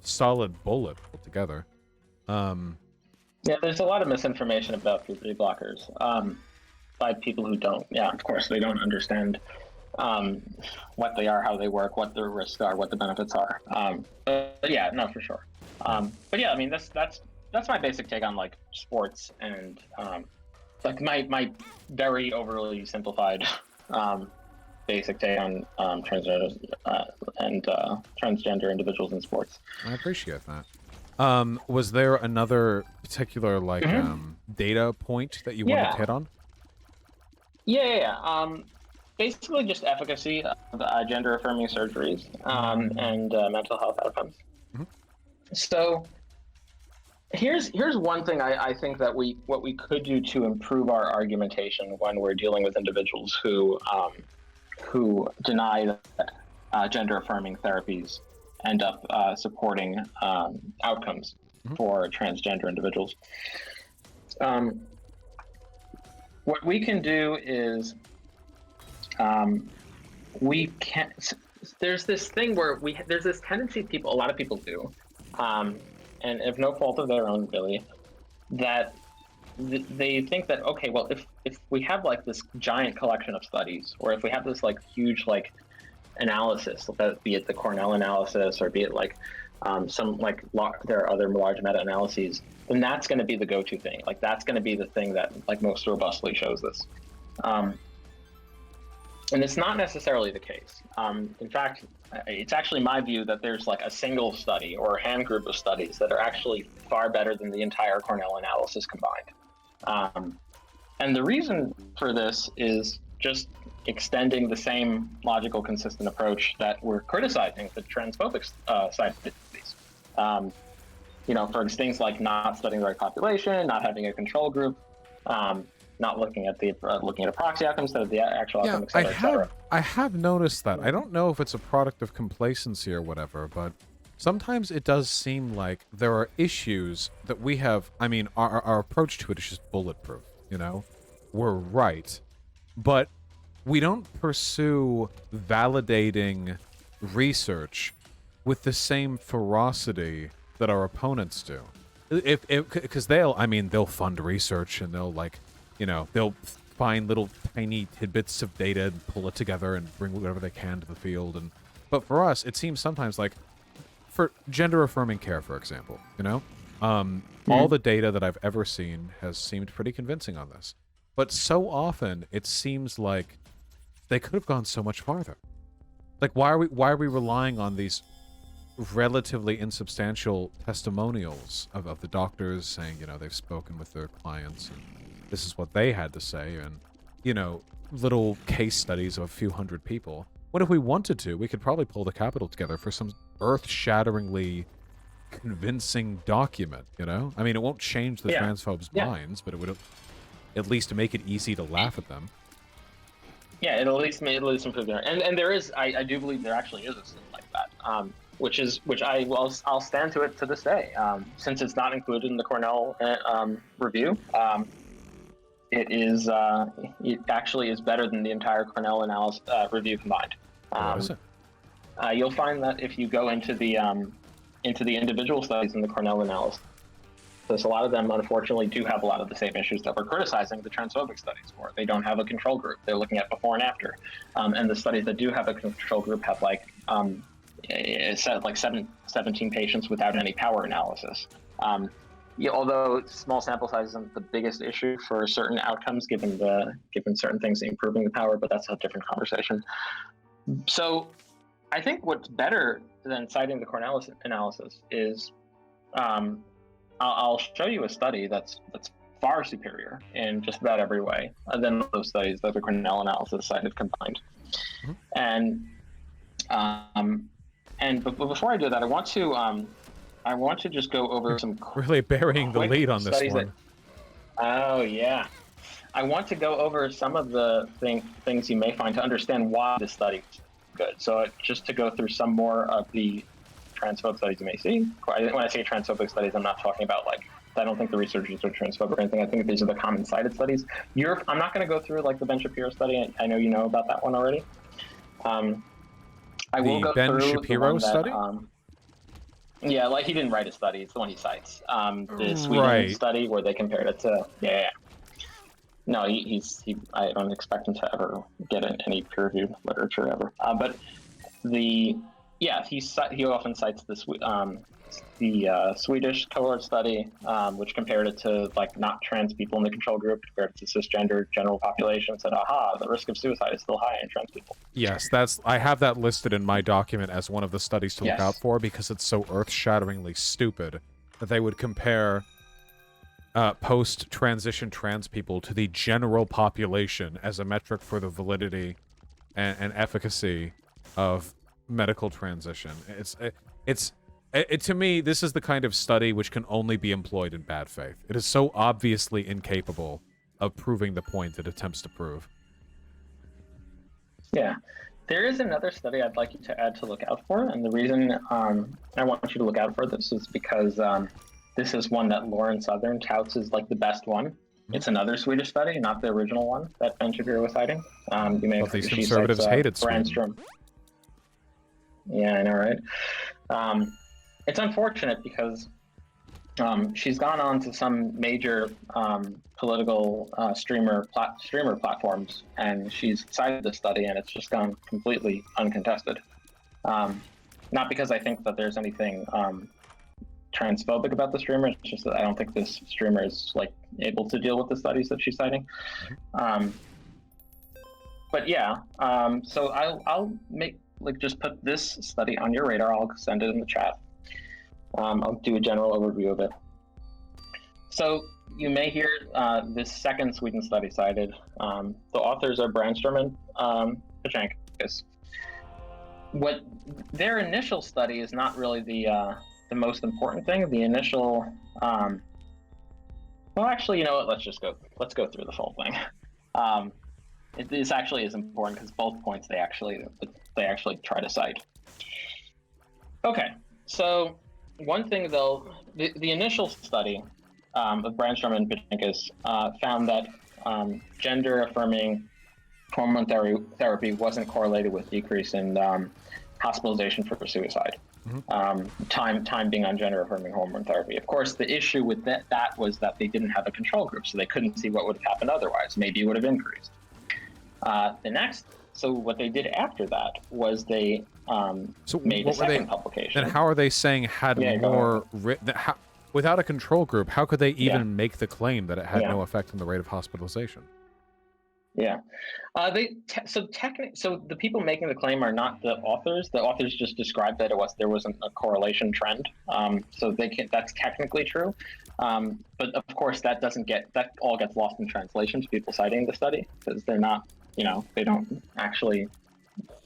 solid bullet altogether. Yeah, there's a lot of misinformation about puberty blockers by people who don't. Yeah, of course, they don't understand what they are, how they work, what their risks are, what the benefits are. But yeah, no, for sure. But yeah, I mean, that's my basic take on like sports and like my very overly simplified basic take on transgender and transgender individuals in sports. I appreciate that. Was there another particular, like, data point that you wanted to hit on? Yeah. Basically just efficacy of gender-affirming surgeries and mental health outcomes. So here's one thing I think that what we could do to improve our argumentation when we're dealing with individuals who deny that gender-affirming therapies end up supporting outcomes for transgender individuals. What we can do is we can. There's this thing where there's this tendency a lot of people do, and of no fault of their own really, that they think that, okay, well, if we have like this giant collection of studies, or if we have this like huge like analysis, be it the Cornell analysis or be it like some like there are other large meta-analyses, then that's going to be the go-to thing. Like that's going to be the thing that like most robustly shows this. And it's not necessarily the case. In fact, it's actually my view that there's like a single study or a hand group of studies that are actually far better than the entire Cornell analysis combined. And the reason for this is just extending the same logical, consistent approach that we're criticizing the transphobic side of these. For things like not studying the right population, not having a control group, not looking at a proxy outcome instead of the actual outcome, et cetera. I have noticed that. I don't know if it's a product of complacency or whatever, but sometimes it does seem like there are issues that we have. I mean, our approach to it is just bulletproof, We're right. But we don't pursue validating research with the same ferocity that our opponents do. Because they'll fund research and they'll find little tiny tidbits of data and pull it together and bring whatever they can to the field. But for us, it seems sometimes like, for gender-affirming care, for example, all the data that I've ever seen has seemed pretty convincing on this. But so often, it seems like they could have gone so much farther. Like, why are we relying on these relatively insubstantial testimonials of the doctors saying, they've spoken with their clients and this is what they had to say, and, little case studies of a few hundred people. What if we wanted to? We could probably pull the capital together for some earth-shatteringly convincing document, I mean, it won't change the transphobes' minds, but it would at least make it easy to laugh at them. Yeah, it'll at least improve there. And there is, I do believe there actually is a system like that, I'll stand to it to this day. Since it's not included in the Cornell review, it actually is better than the entire Cornell analysis review combined. What is it? You'll find that if you go into the individual studies in the Cornell analysis, a lot of them, unfortunately, do have a lot of the same issues that we're criticizing the transphobic studies for. They don't have a control group. They're looking at before and after. And the studies that do have a control group have it said 17 patients without any power analysis. Although small sample size isn't the biggest issue for certain outcomes, given certain things improving the power, but that's a different conversation. So I think what's better than citing the Cornell analysis is I'll show you a study that's far superior in just about every way than those studies that the Cornell analysis cited combined. But before I do that, I want to just go over some really burying the lead on this one. Oh yeah, I want to go over some of the things you may find to understand why this study is good. So just to go through some more of the transphobic studies you may see. When I say transphobic studies, I'm not talking about I don't think the researchers are transphobic or anything. I think these are the common cited studies. I'm not going to go through the Ben Shapiro study. I know you know about that one already. I will go Ben through Shapiro study? Yeah, he didn't write a study. It's the one he cites. The Sweden study where they compared it to... Yeah. No, I don't expect him to ever get any peer-reviewed literature ever. But he often cites the Swedish cohort study, which compared it to not trans people in the control group, compared it to cisgender general population, said, the risk of suicide is still high in trans people. Yes, I have that listed in my document as one of the studies to look out for because it's so earth-shatteringly stupid. that they would compare post-transition trans people to the general population as a metric for the validity and efficacy of medical transition. To me, this is the kind of study which can only be employed in bad faith. It is so obviously incapable of proving the point it attempts to prove. Yeah. There is another study I'd like you to add to look out for, and the reason I want you to look out for this is because this is one that Lauren Southern touts as like the best one. It's another Swedish study, not the original one that Ben Shapiro was citing. You may have these she conservatives cites, hated Sweden. Brandstrom. Yeah, I know, right? It's unfortunate because she's gone on to some major political streamer platforms, and she's cited this study, and it's just gone completely uncontested. Not because I think that there's anything transphobic about the streamer, it's just that I don't think this streamer is like able to deal with the studies that she's citing. But yeah, so I'll make just put this study on your radar. I'll send it in the chat. I'll do a general overview of it. So you may hear this second Sweden study cited. The authors are Brandstrom and Pajankas. What their initial study is not really the most important thing. The initial, well, actually, you know what? Let's go through the whole thing. This actually is important because both points they actually try to cite. Okay, so one thing though, the initial study of Brandstrom and Pajankas found that gender-affirming hormone therapy wasn't correlated with decrease in hospitalization for suicide. Time being on gender-affirming hormone therapy. Of course, the issue with that was that they didn't have a control group, so they couldn't see what would have happened otherwise. Maybe it would have increased. So what they did after that was they made a second publication. Then how are they saying had more... without a control group, how could they even make the claim that it had no effect on the rate of hospitalization? Yeah, so the people making the claim are not the authors. The authors just described that there wasn't a correlation trend. So that's technically true, but of course that all gets lost in translation to people citing the study because they're not, they don't actually.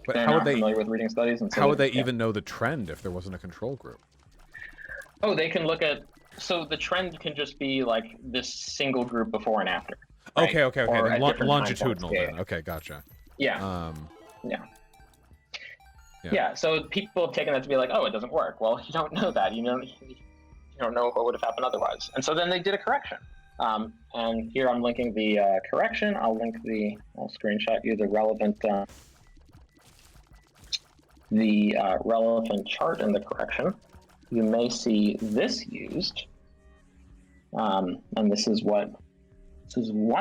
But they're not familiar with reading studies, and so how would they even know the trend if there wasn't a control group? Oh, they can look at. So the trend can just be like this single group before and after. Right? Okay. Then longitudinal then. Okay, gotcha. Yeah. Yeah. So people have taken that to be like, oh, it doesn't work. Well, you don't know that. You don't know what would have happened otherwise. And so then they did a correction. And here I'm linking the correction. I'll screenshot you the relevant chart in the correction. You may see this used. And this is one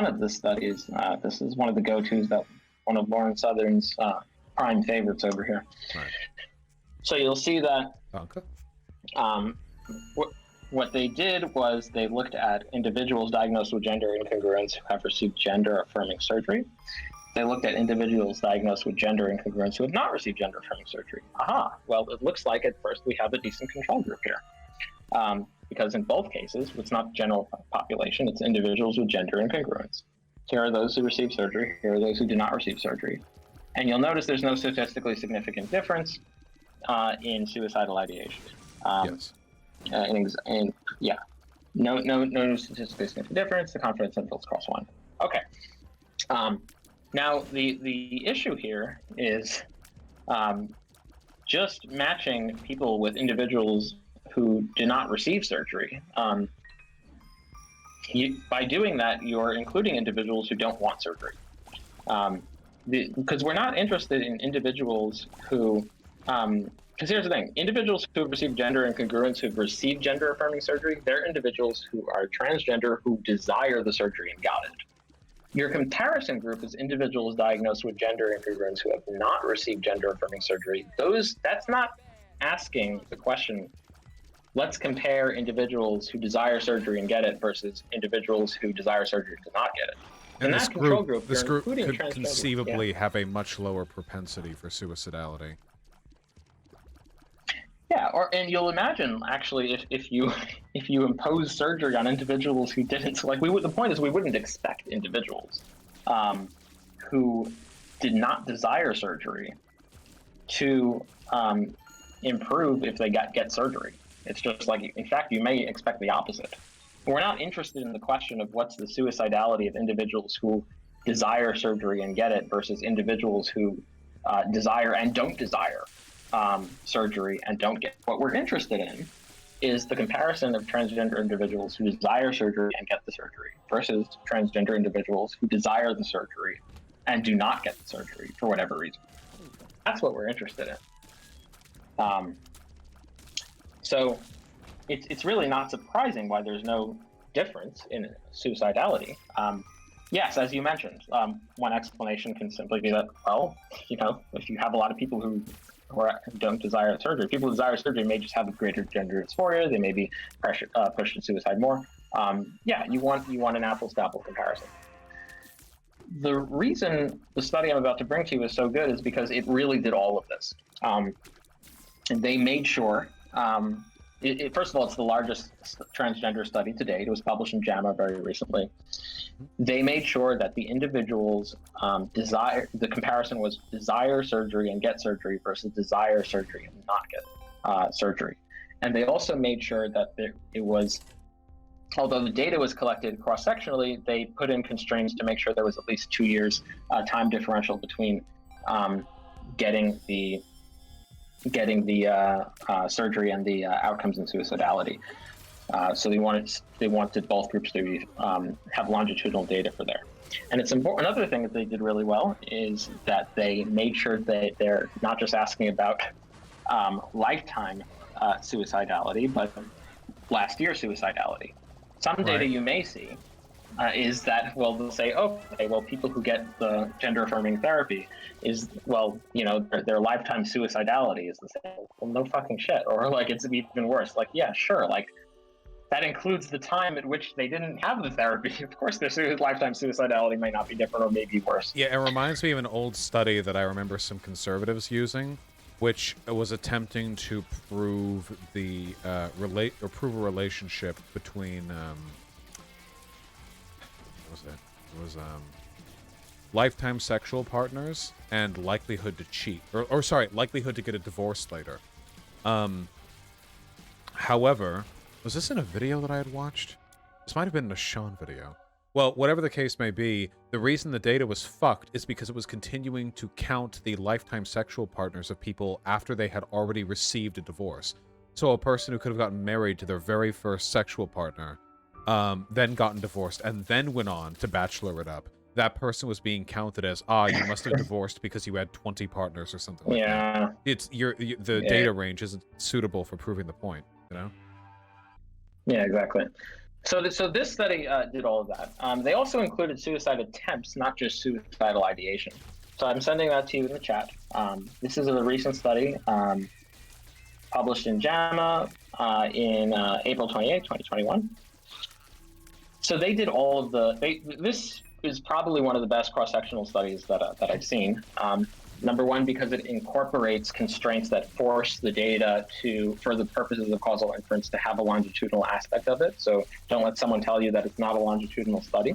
of the studies. This is one of the go-tos that one of Lauren Southern's prime favorites over here. Right. So you'll see that what they did was they looked at individuals diagnosed with gender incongruence who have received gender-affirming surgery. They looked at individuals diagnosed with gender incongruence who have not received gender-affirming surgery. Well, it looks like at first we have a decent control group here. Because in both cases, it's not general population, it's individuals with gender incongruence. Here are those who receive surgery, here are those who do not receive surgery. And you'll notice there's no statistically significant difference in suicidal ideation. Yes. No statistically significant difference, the confidence intervals cross one. Okay. Now, the issue here is just matching people with individuals who do not receive surgery. By doing that, you're including individuals who don't want surgery. Because we're not interested in individuals who, because here's the thing, individuals who have received gender incongruence, who've received gender-affirming surgery, they're individuals who are transgender who desire the surgery and got it. Your comparison group is individuals diagnosed with gender incongruence who have not received gender-affirming surgery. That's not asking the question, let's compare individuals who desire surgery and get it versus individuals who desire surgery and do not get it. And this group could conceivably have a much lower propensity for suicidality. Yeah, and you'll imagine actually if you if you impose surgery on individuals who didn't, like the point is we wouldn't expect individuals who did not desire surgery to improve if they get surgery. It's just like, in fact, you may expect the opposite. We're not interested in the question of what's the suicidality of individuals who desire surgery and get it versus individuals who desire and don't desire surgery and don't get. What we're interested in is the comparison of transgender individuals who desire surgery and get the surgery versus transgender individuals who desire the surgery and do not get the surgery for whatever reason. That's what we're interested in. So it's really not surprising why there's no difference in suicidality. Yes, as you mentioned, one explanation can simply be that, well, if you have a lot of people who don't desire surgery, people who desire surgery may just have a greater gender dysphoria. They may be pushed to suicide more. Yeah, you want an apples to apples comparison. The reason the study I'm about to bring to you is so good is because it really did all of this. And they made sure, first of all, it's the largest transgender study to date. It was published in JAMA very recently. They made sure that the individuals the comparison was desire surgery and get surgery versus desire surgery and not get surgery. And they also made sure that it was, although the data was collected cross-sectionally, they put in constraints to make sure there was at least 2 years time differential between getting the surgery and the outcomes in suicidality. So they wanted both groups to have longitudinal data for there. And it's important. Another thing that they did really well is that they made sure that they're not just asking about lifetime suicidality, but last year suicidality. Some data you may see is that, well, they'll say, okay, well, people who get the gender-affirming therapy is, well, their lifetime suicidality is the same. Well, no fucking shit. Or like, it's even worse. Like, yeah, sure. Like, that includes the time at which they didn't have the therapy. Of course, their lifetime suicidality might not be different or maybe worse. Yeah, it reminds me of an old study that I remember some conservatives using, which was attempting to prove prove a relationship between what was it? It was lifetime sexual partners and likelihood to cheat, or sorry, likelihood to get a divorce later. However, was this in a video that I had watched? This might have been a Sean video. Well, whatever the case may be, the reason the data was fucked is because it was continuing to count the lifetime sexual partners of people after they had already received a divorce. So a person who could have gotten married to their very first sexual partner, then gotten divorced, and then went on to bachelor it up, that person was being counted as, you must have divorced because you had 20 partners or something like that. The data range isn't suitable for proving the point, Yeah, exactly. So this study did all of that. They also included suicide attempts, not just suicidal ideation. So I'm sending that to you in the chat. This is a recent study published in JAMA in April 28, 2021. So they did all of this is probably one of the best cross-sectional studies that I've seen. Number one, because it incorporates constraints that force the data for the purposes of causal inference, to have a longitudinal aspect of it. So don't let someone tell you that it's not a longitudinal study,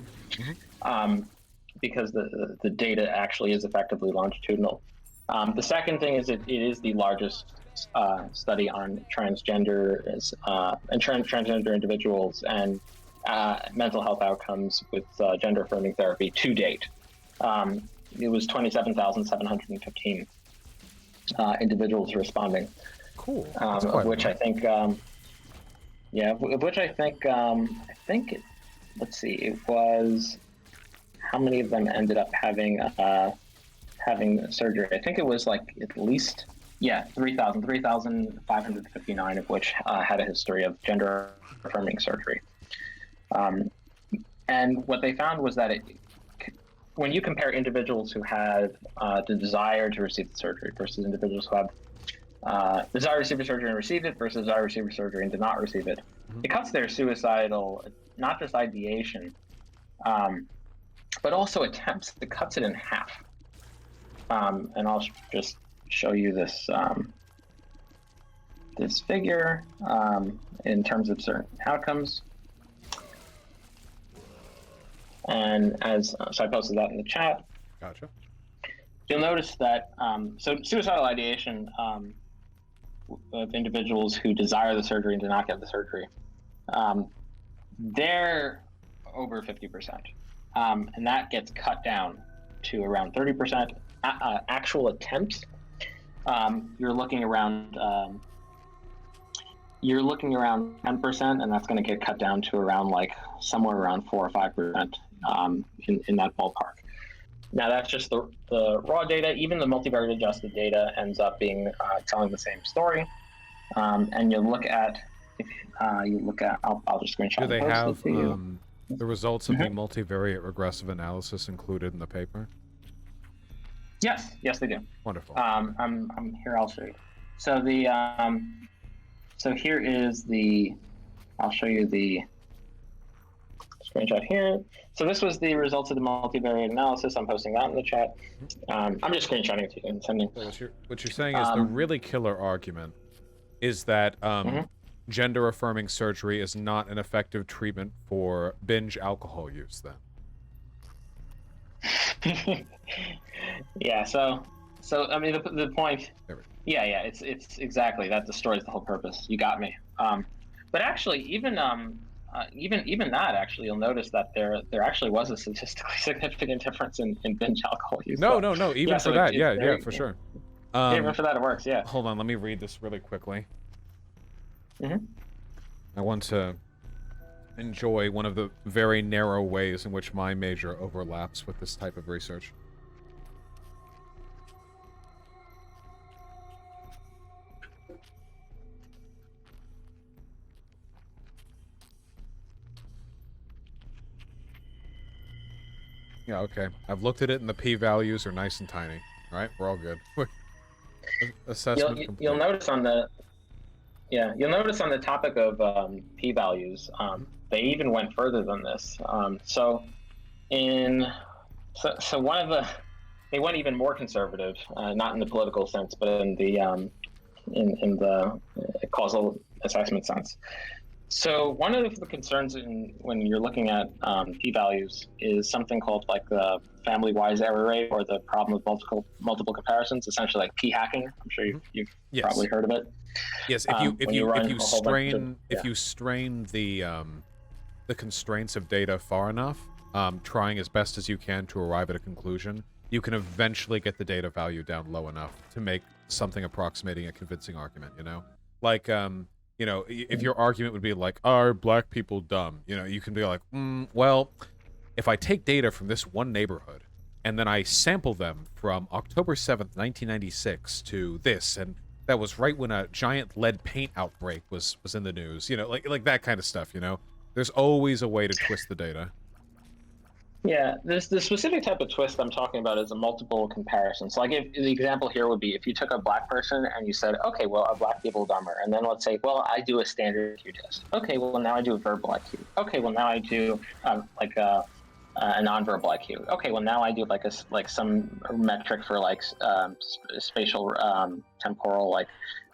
because the data actually is effectively longitudinal. The second thing is it is the largest study on transgender and transgender individuals and mental health outcomes with gender-affirming therapy to date. It was 27,715 individuals responding. Cool. Of which I think, let's see, it was, how many of them ended up having surgery? I think it was like at least, 3,559 of which had a history of gender-affirming surgery. And what they found was that when you compare individuals who had the desire to receive the surgery versus individuals who have desire to receive the surgery and received it versus desire to receive the surgery and did not receive it, it cuts their suicidal, not just ideation, but also attempts. It cuts it in half. And I'll just show you this. this figure in terms of certain outcomes. And so I posted that in the chat. Gotcha. You'll notice that, so suicidal ideation of individuals who desire the surgery and do not get the surgery, they're over 50%. And that gets cut down to around 30%. Actual attempts, you're looking around 10%, and that's going to get cut down to around like somewhere around 4 or 5% in that ballpark. Now that's just the raw data. Even the multivariate adjusted data ends up being telling the same story. And you look at, I'll just screenshot. Do they have the results of the multivariate regressive analysis included in the paper? Yes, they do. Wonderful. I'm here. I'll show you. So so here is I'll show you the screenshot here. So this was the results of the multivariate analysis. I'm posting that in the chat. I'm just screenshotting it to you and sending. So what you're saying is the really killer argument is that gender-affirming surgery is not an effective treatment for binge alcohol use, then. Yeah. So I mean the point. Yeah. It's exactly that destroys the whole purpose. You got me. But actually, even that, actually, you'll notice that there actually was a statistically significant difference in binge alcohol use. No. Even for that, yeah, for sure. Even for that, it works. Yeah. Hold on, let me read this really quickly. Mm-hmm. I want to enjoy one of the very narrow ways in which my major overlaps with this type of research. Yeah, okay. I've looked at it and the p-values are nice and tiny. Alright, we're all good. Assessment complete. You'll notice on the topic of p-values, they even went further than this. So one of they went even more conservative, not in the political sense, but in the causal assessment sense. So one of the concerns when you're looking at p-values is something called like the family-wise error rate, or the problem of multiple comparisons, essentially like p-hacking. I'm sure you've probably heard of it. Yes, if you strain the constraints of data far enough, trying as best as you can to arrive at a conclusion, you can eventually get the data value down low enough to make something approximating a convincing argument. Like if your argument would be like, are black people dumb? You can be like, well, if I take data from this one neighborhood and then I sample them from October 7th, 1996 to this, and that was right when a giant lead paint outbreak was in the news, like that kind of stuff, There's always a way to twist the data. Yeah, the specific type of twist I'm talking about is a multiple comparison. So like the example here would be if you took a black person and you said, okay, well, are black people dumber? And then let's say, well, I do a standard IQ test. Okay, well, now I do a verbal IQ. Okay, well, now I do a nonverbal IQ. Okay, well, now I do like some metric for like spatial temporal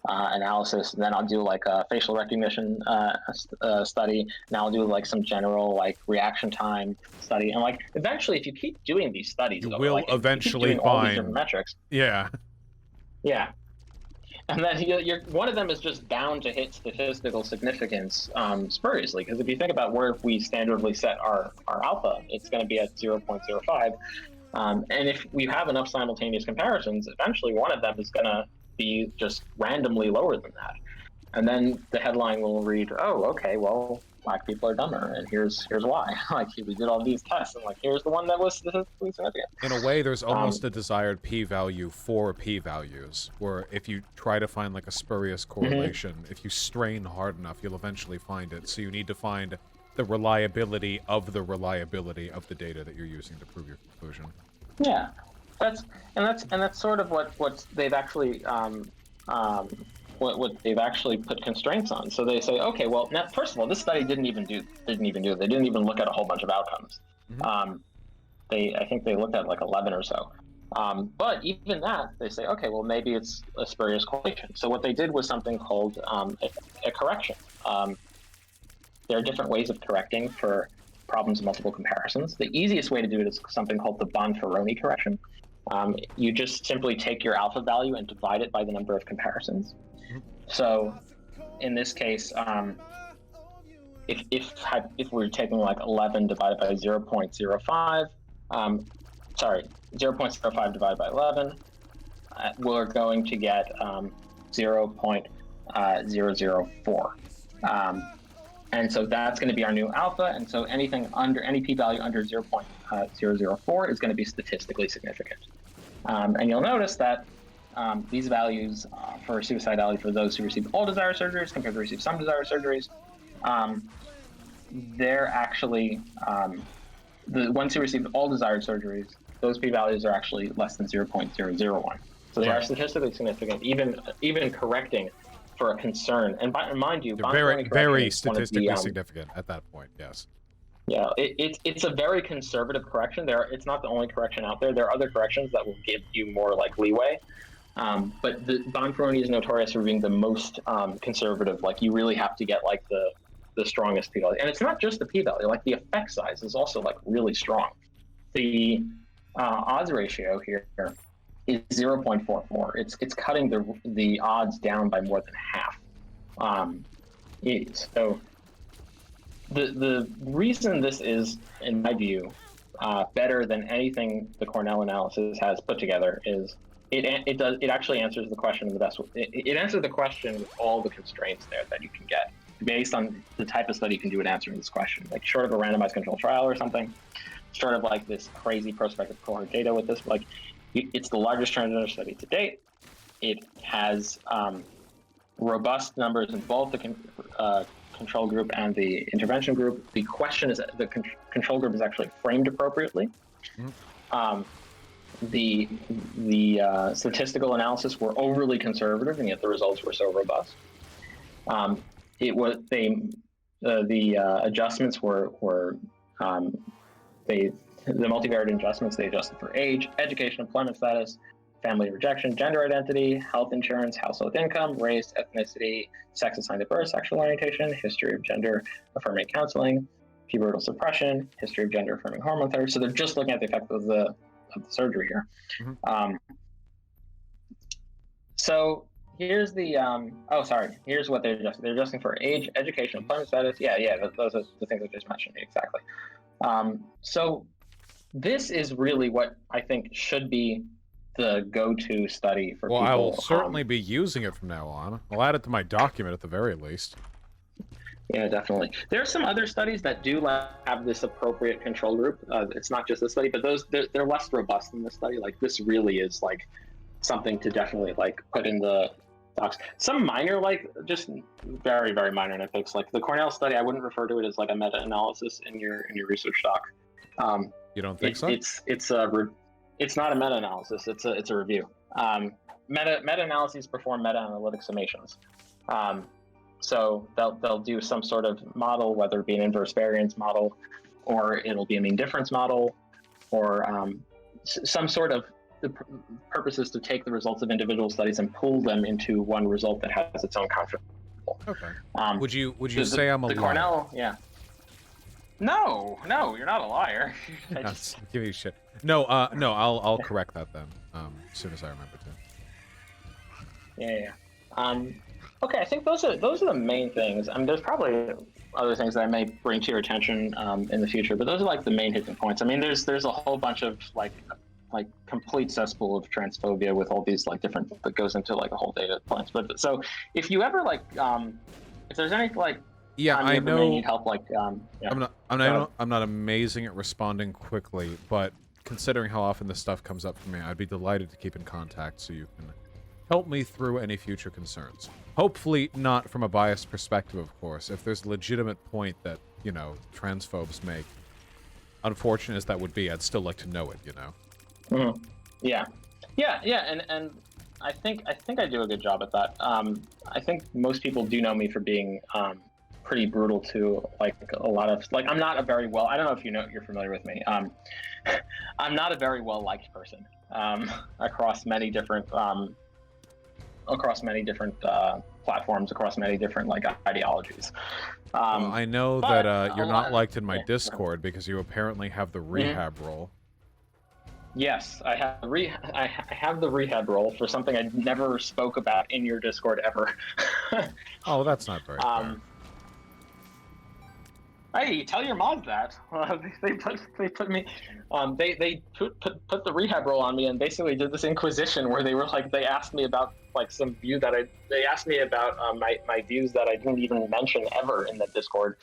analysis, and then I'll do like a facial recognition study. Now I'll do like some general like reaction time study, and like eventually, if you keep doing these studies, you will eventually find all these different metrics. Yeah. And then one of them is just bound to hit statistical significance spuriously, because if you think about where we standardly set our alpha, it's going to be at 0.05. And if we have enough simultaneous comparisons, eventually one of them is going to be just randomly lower than that. And then the headline will read, oh, okay, well, black people are dumber, and here's why. Like, we did all these tests, and like, here's the one that was statistically significant. In a way, there's almost a desired p-value for p-values, where if you try to find like a spurious correlation, if you strain hard enough, you'll eventually find it. So you need to find the reliability of the data that you're using to prove your conclusion. Yeah, that's sort of what they've actually what they've actually put constraints on. So they say, okay, well, now first of all, this study didn't even do it. They didn't even look at a whole bunch of outcomes. I think they looked at like 11 or so. But even that, they say, okay, well, maybe it's a spurious correlation. So what they did was something called a correction. There are different ways of correcting for problems of multiple comparisons. The easiest way to do it is something called the Bonferroni correction. You just simply take your alpha value and divide it by the number of comparisons. So in this case, if we're taking like 11 divided by 0.05, 0.05 divided by 11, we're going to get 0.004. And so that's going to be our new alpha. And so anything under any p-value under 0.004 is going to be statistically significant. And you'll notice that these values for suicidality for those who receive all desired surgeries compared to receive some desired surgeries, they're actually, the ones who received all desired surgeries, those p-values are actually less than 0.001. So they are statistically significant, even correcting for a concern. And mind you, very statistically significant at that point. Yes. Yeah, it's a very conservative correction. It's not the only correction out there. There are other corrections that will give you more like leeway. But the Bonferroni is notorious for being the most conservative. Like you really have to get like the strongest p-value. And it's not just the p-value. Like the effect size is also like really strong. The odds ratio here is 0.44. It's cutting the odds down by more than half. So the reason this is, in my view, better than anything the Cornell analysis has put together is it actually answers the question in the best way. It answers the question with all the constraints there that you can get based on the type of study you can do in answering this question. Like short of a randomized controlled trial or something, short of like this crazy prospective cohort data with this, like it's the largest transgender study to date. It has robust numbers in both the control group and the intervention group. The question is the control group is actually framed appropriately. The statistical analysis were overly conservative, and yet the results were so robust. The adjustments were the multivariate adjustments, they adjusted for age, education, employment status, family rejection, gender identity, health insurance, household income, race, ethnicity, sex assigned at birth, sexual orientation, history of gender affirming counseling, pubertal suppression, history of gender affirming hormone therapy. So they're just looking at the effect of the surgery here. So here's the here's what they're adjusting. They're adjusting for age, education, employment status. Yeah, those are the things I just mentioned. Exactly. So this is really what I think should be the go-to study for people. Well, I will certainly be using it from now on. I'll add it to my document at the very least. Yeah, definitely. There are some other studies that do have this appropriate control group. It's not just this study, but they're less robust than this study. Like this really is like something to definitely like put in the docs. Some minor, like just very, very minor nitpicks. Like the Cornell study, I wouldn't refer to it as like a meta-analysis in your research doc. You don't think so? It's not a meta-analysis. It's a review. Meta-analyses perform meta-analytic summations. So they'll do some sort of model, whether it be an inverse variance model, or it'll be a mean difference model, or some sort of. The purpose is to take the results of individual studies and pull them into one result that has its own confidence. Okay. Would you say I'm a liar? Cornell, yeah. No, you're not a liar. Give me shit. No, I'll correct that then. As soon as I remember to. Yeah. Okay, I think those are the main things. I mean, there's probably other things that I may bring to your attention in the future, but those are like the main hitting points. I mean, there's a whole bunch of like complete cesspool of transphobia with all these like different that goes into like a whole data points. But so if you ever like if there's any like I know need help like I'm not amazing at responding quickly, but considering how often this stuff comes up for me, I'd be delighted to keep in contact so you can help me through any future concerns. Hopefully not from a biased perspective, of course. If there's a legitimate point that, you know, transphobes make, unfortunate as that would be, I'd still like to know it, you know? Mm-hmm. Yeah, and I think I do a good job at that. I think most people do know me for being pretty brutal to like a lot of like. I'm not a very well. I don't know if you're familiar with me. I'm not a very well liked person. across many different platforms, across many different like ideologies. Well, I know but that you're a not lot- liked in my yeah. Discord because you apparently have the rehab role. Yes, I have I have the rehab role for something I never spoke about in your Discord ever. Oh, well, that's not very fair. Hey, tell your mods that. They put me, they put the rehab role on me and basically did this inquisition where they were like, they asked me about like some view that they asked me about my views that I didn't even mention ever in the Discord.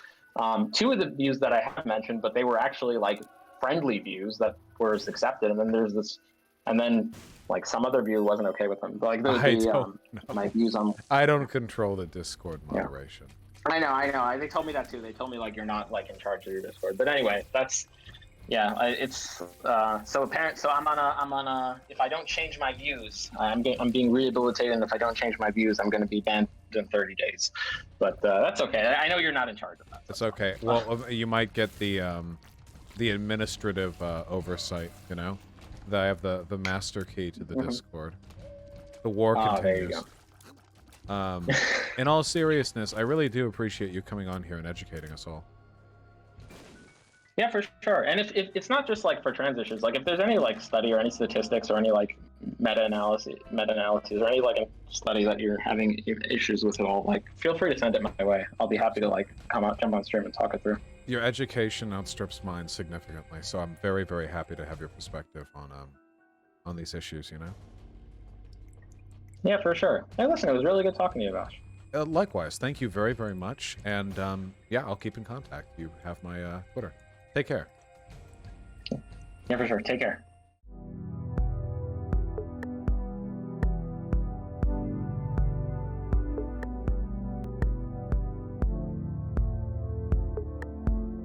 Two of the views that I have mentioned, but they were actually like friendly views that were accepted, and then there's this, and then like some other view wasn't okay with them. Like I don't know. my views on. I don't control the Discord moderation. I know. They told me that too. They told me like you're not like in charge of your Discord. But anyway, that's it's so apparent. So I'm on a. If I don't change my views, I'm being rehabilitated. And if I don't change my views, I'm going to be banned in 30 days. But that's okay. I know you're not in charge of that. It's okay. Well, you might get the administrative oversight. You know, that I have the master key to the Discord. The war continues. There you go. In all seriousness, I really do appreciate you coming on here and educating us all. Yeah, for sure. And if it's not just like for trans issues, like if there's any like study or any statistics or any like meta-analysis or any like study that you're having issues with at all, like feel free to send it my way. I'll be happy to like jump on stream and talk it through. Your education outstrips mine significantly, so I'm very, very happy to have your perspective on these issues, you know? Yeah, for sure. Hey, listen, it was really good talking to you, Vash. Likewise, thank you very, very much, and yeah, I'll keep in contact. You have my Twitter. Take care. Yeah, for sure. Take care.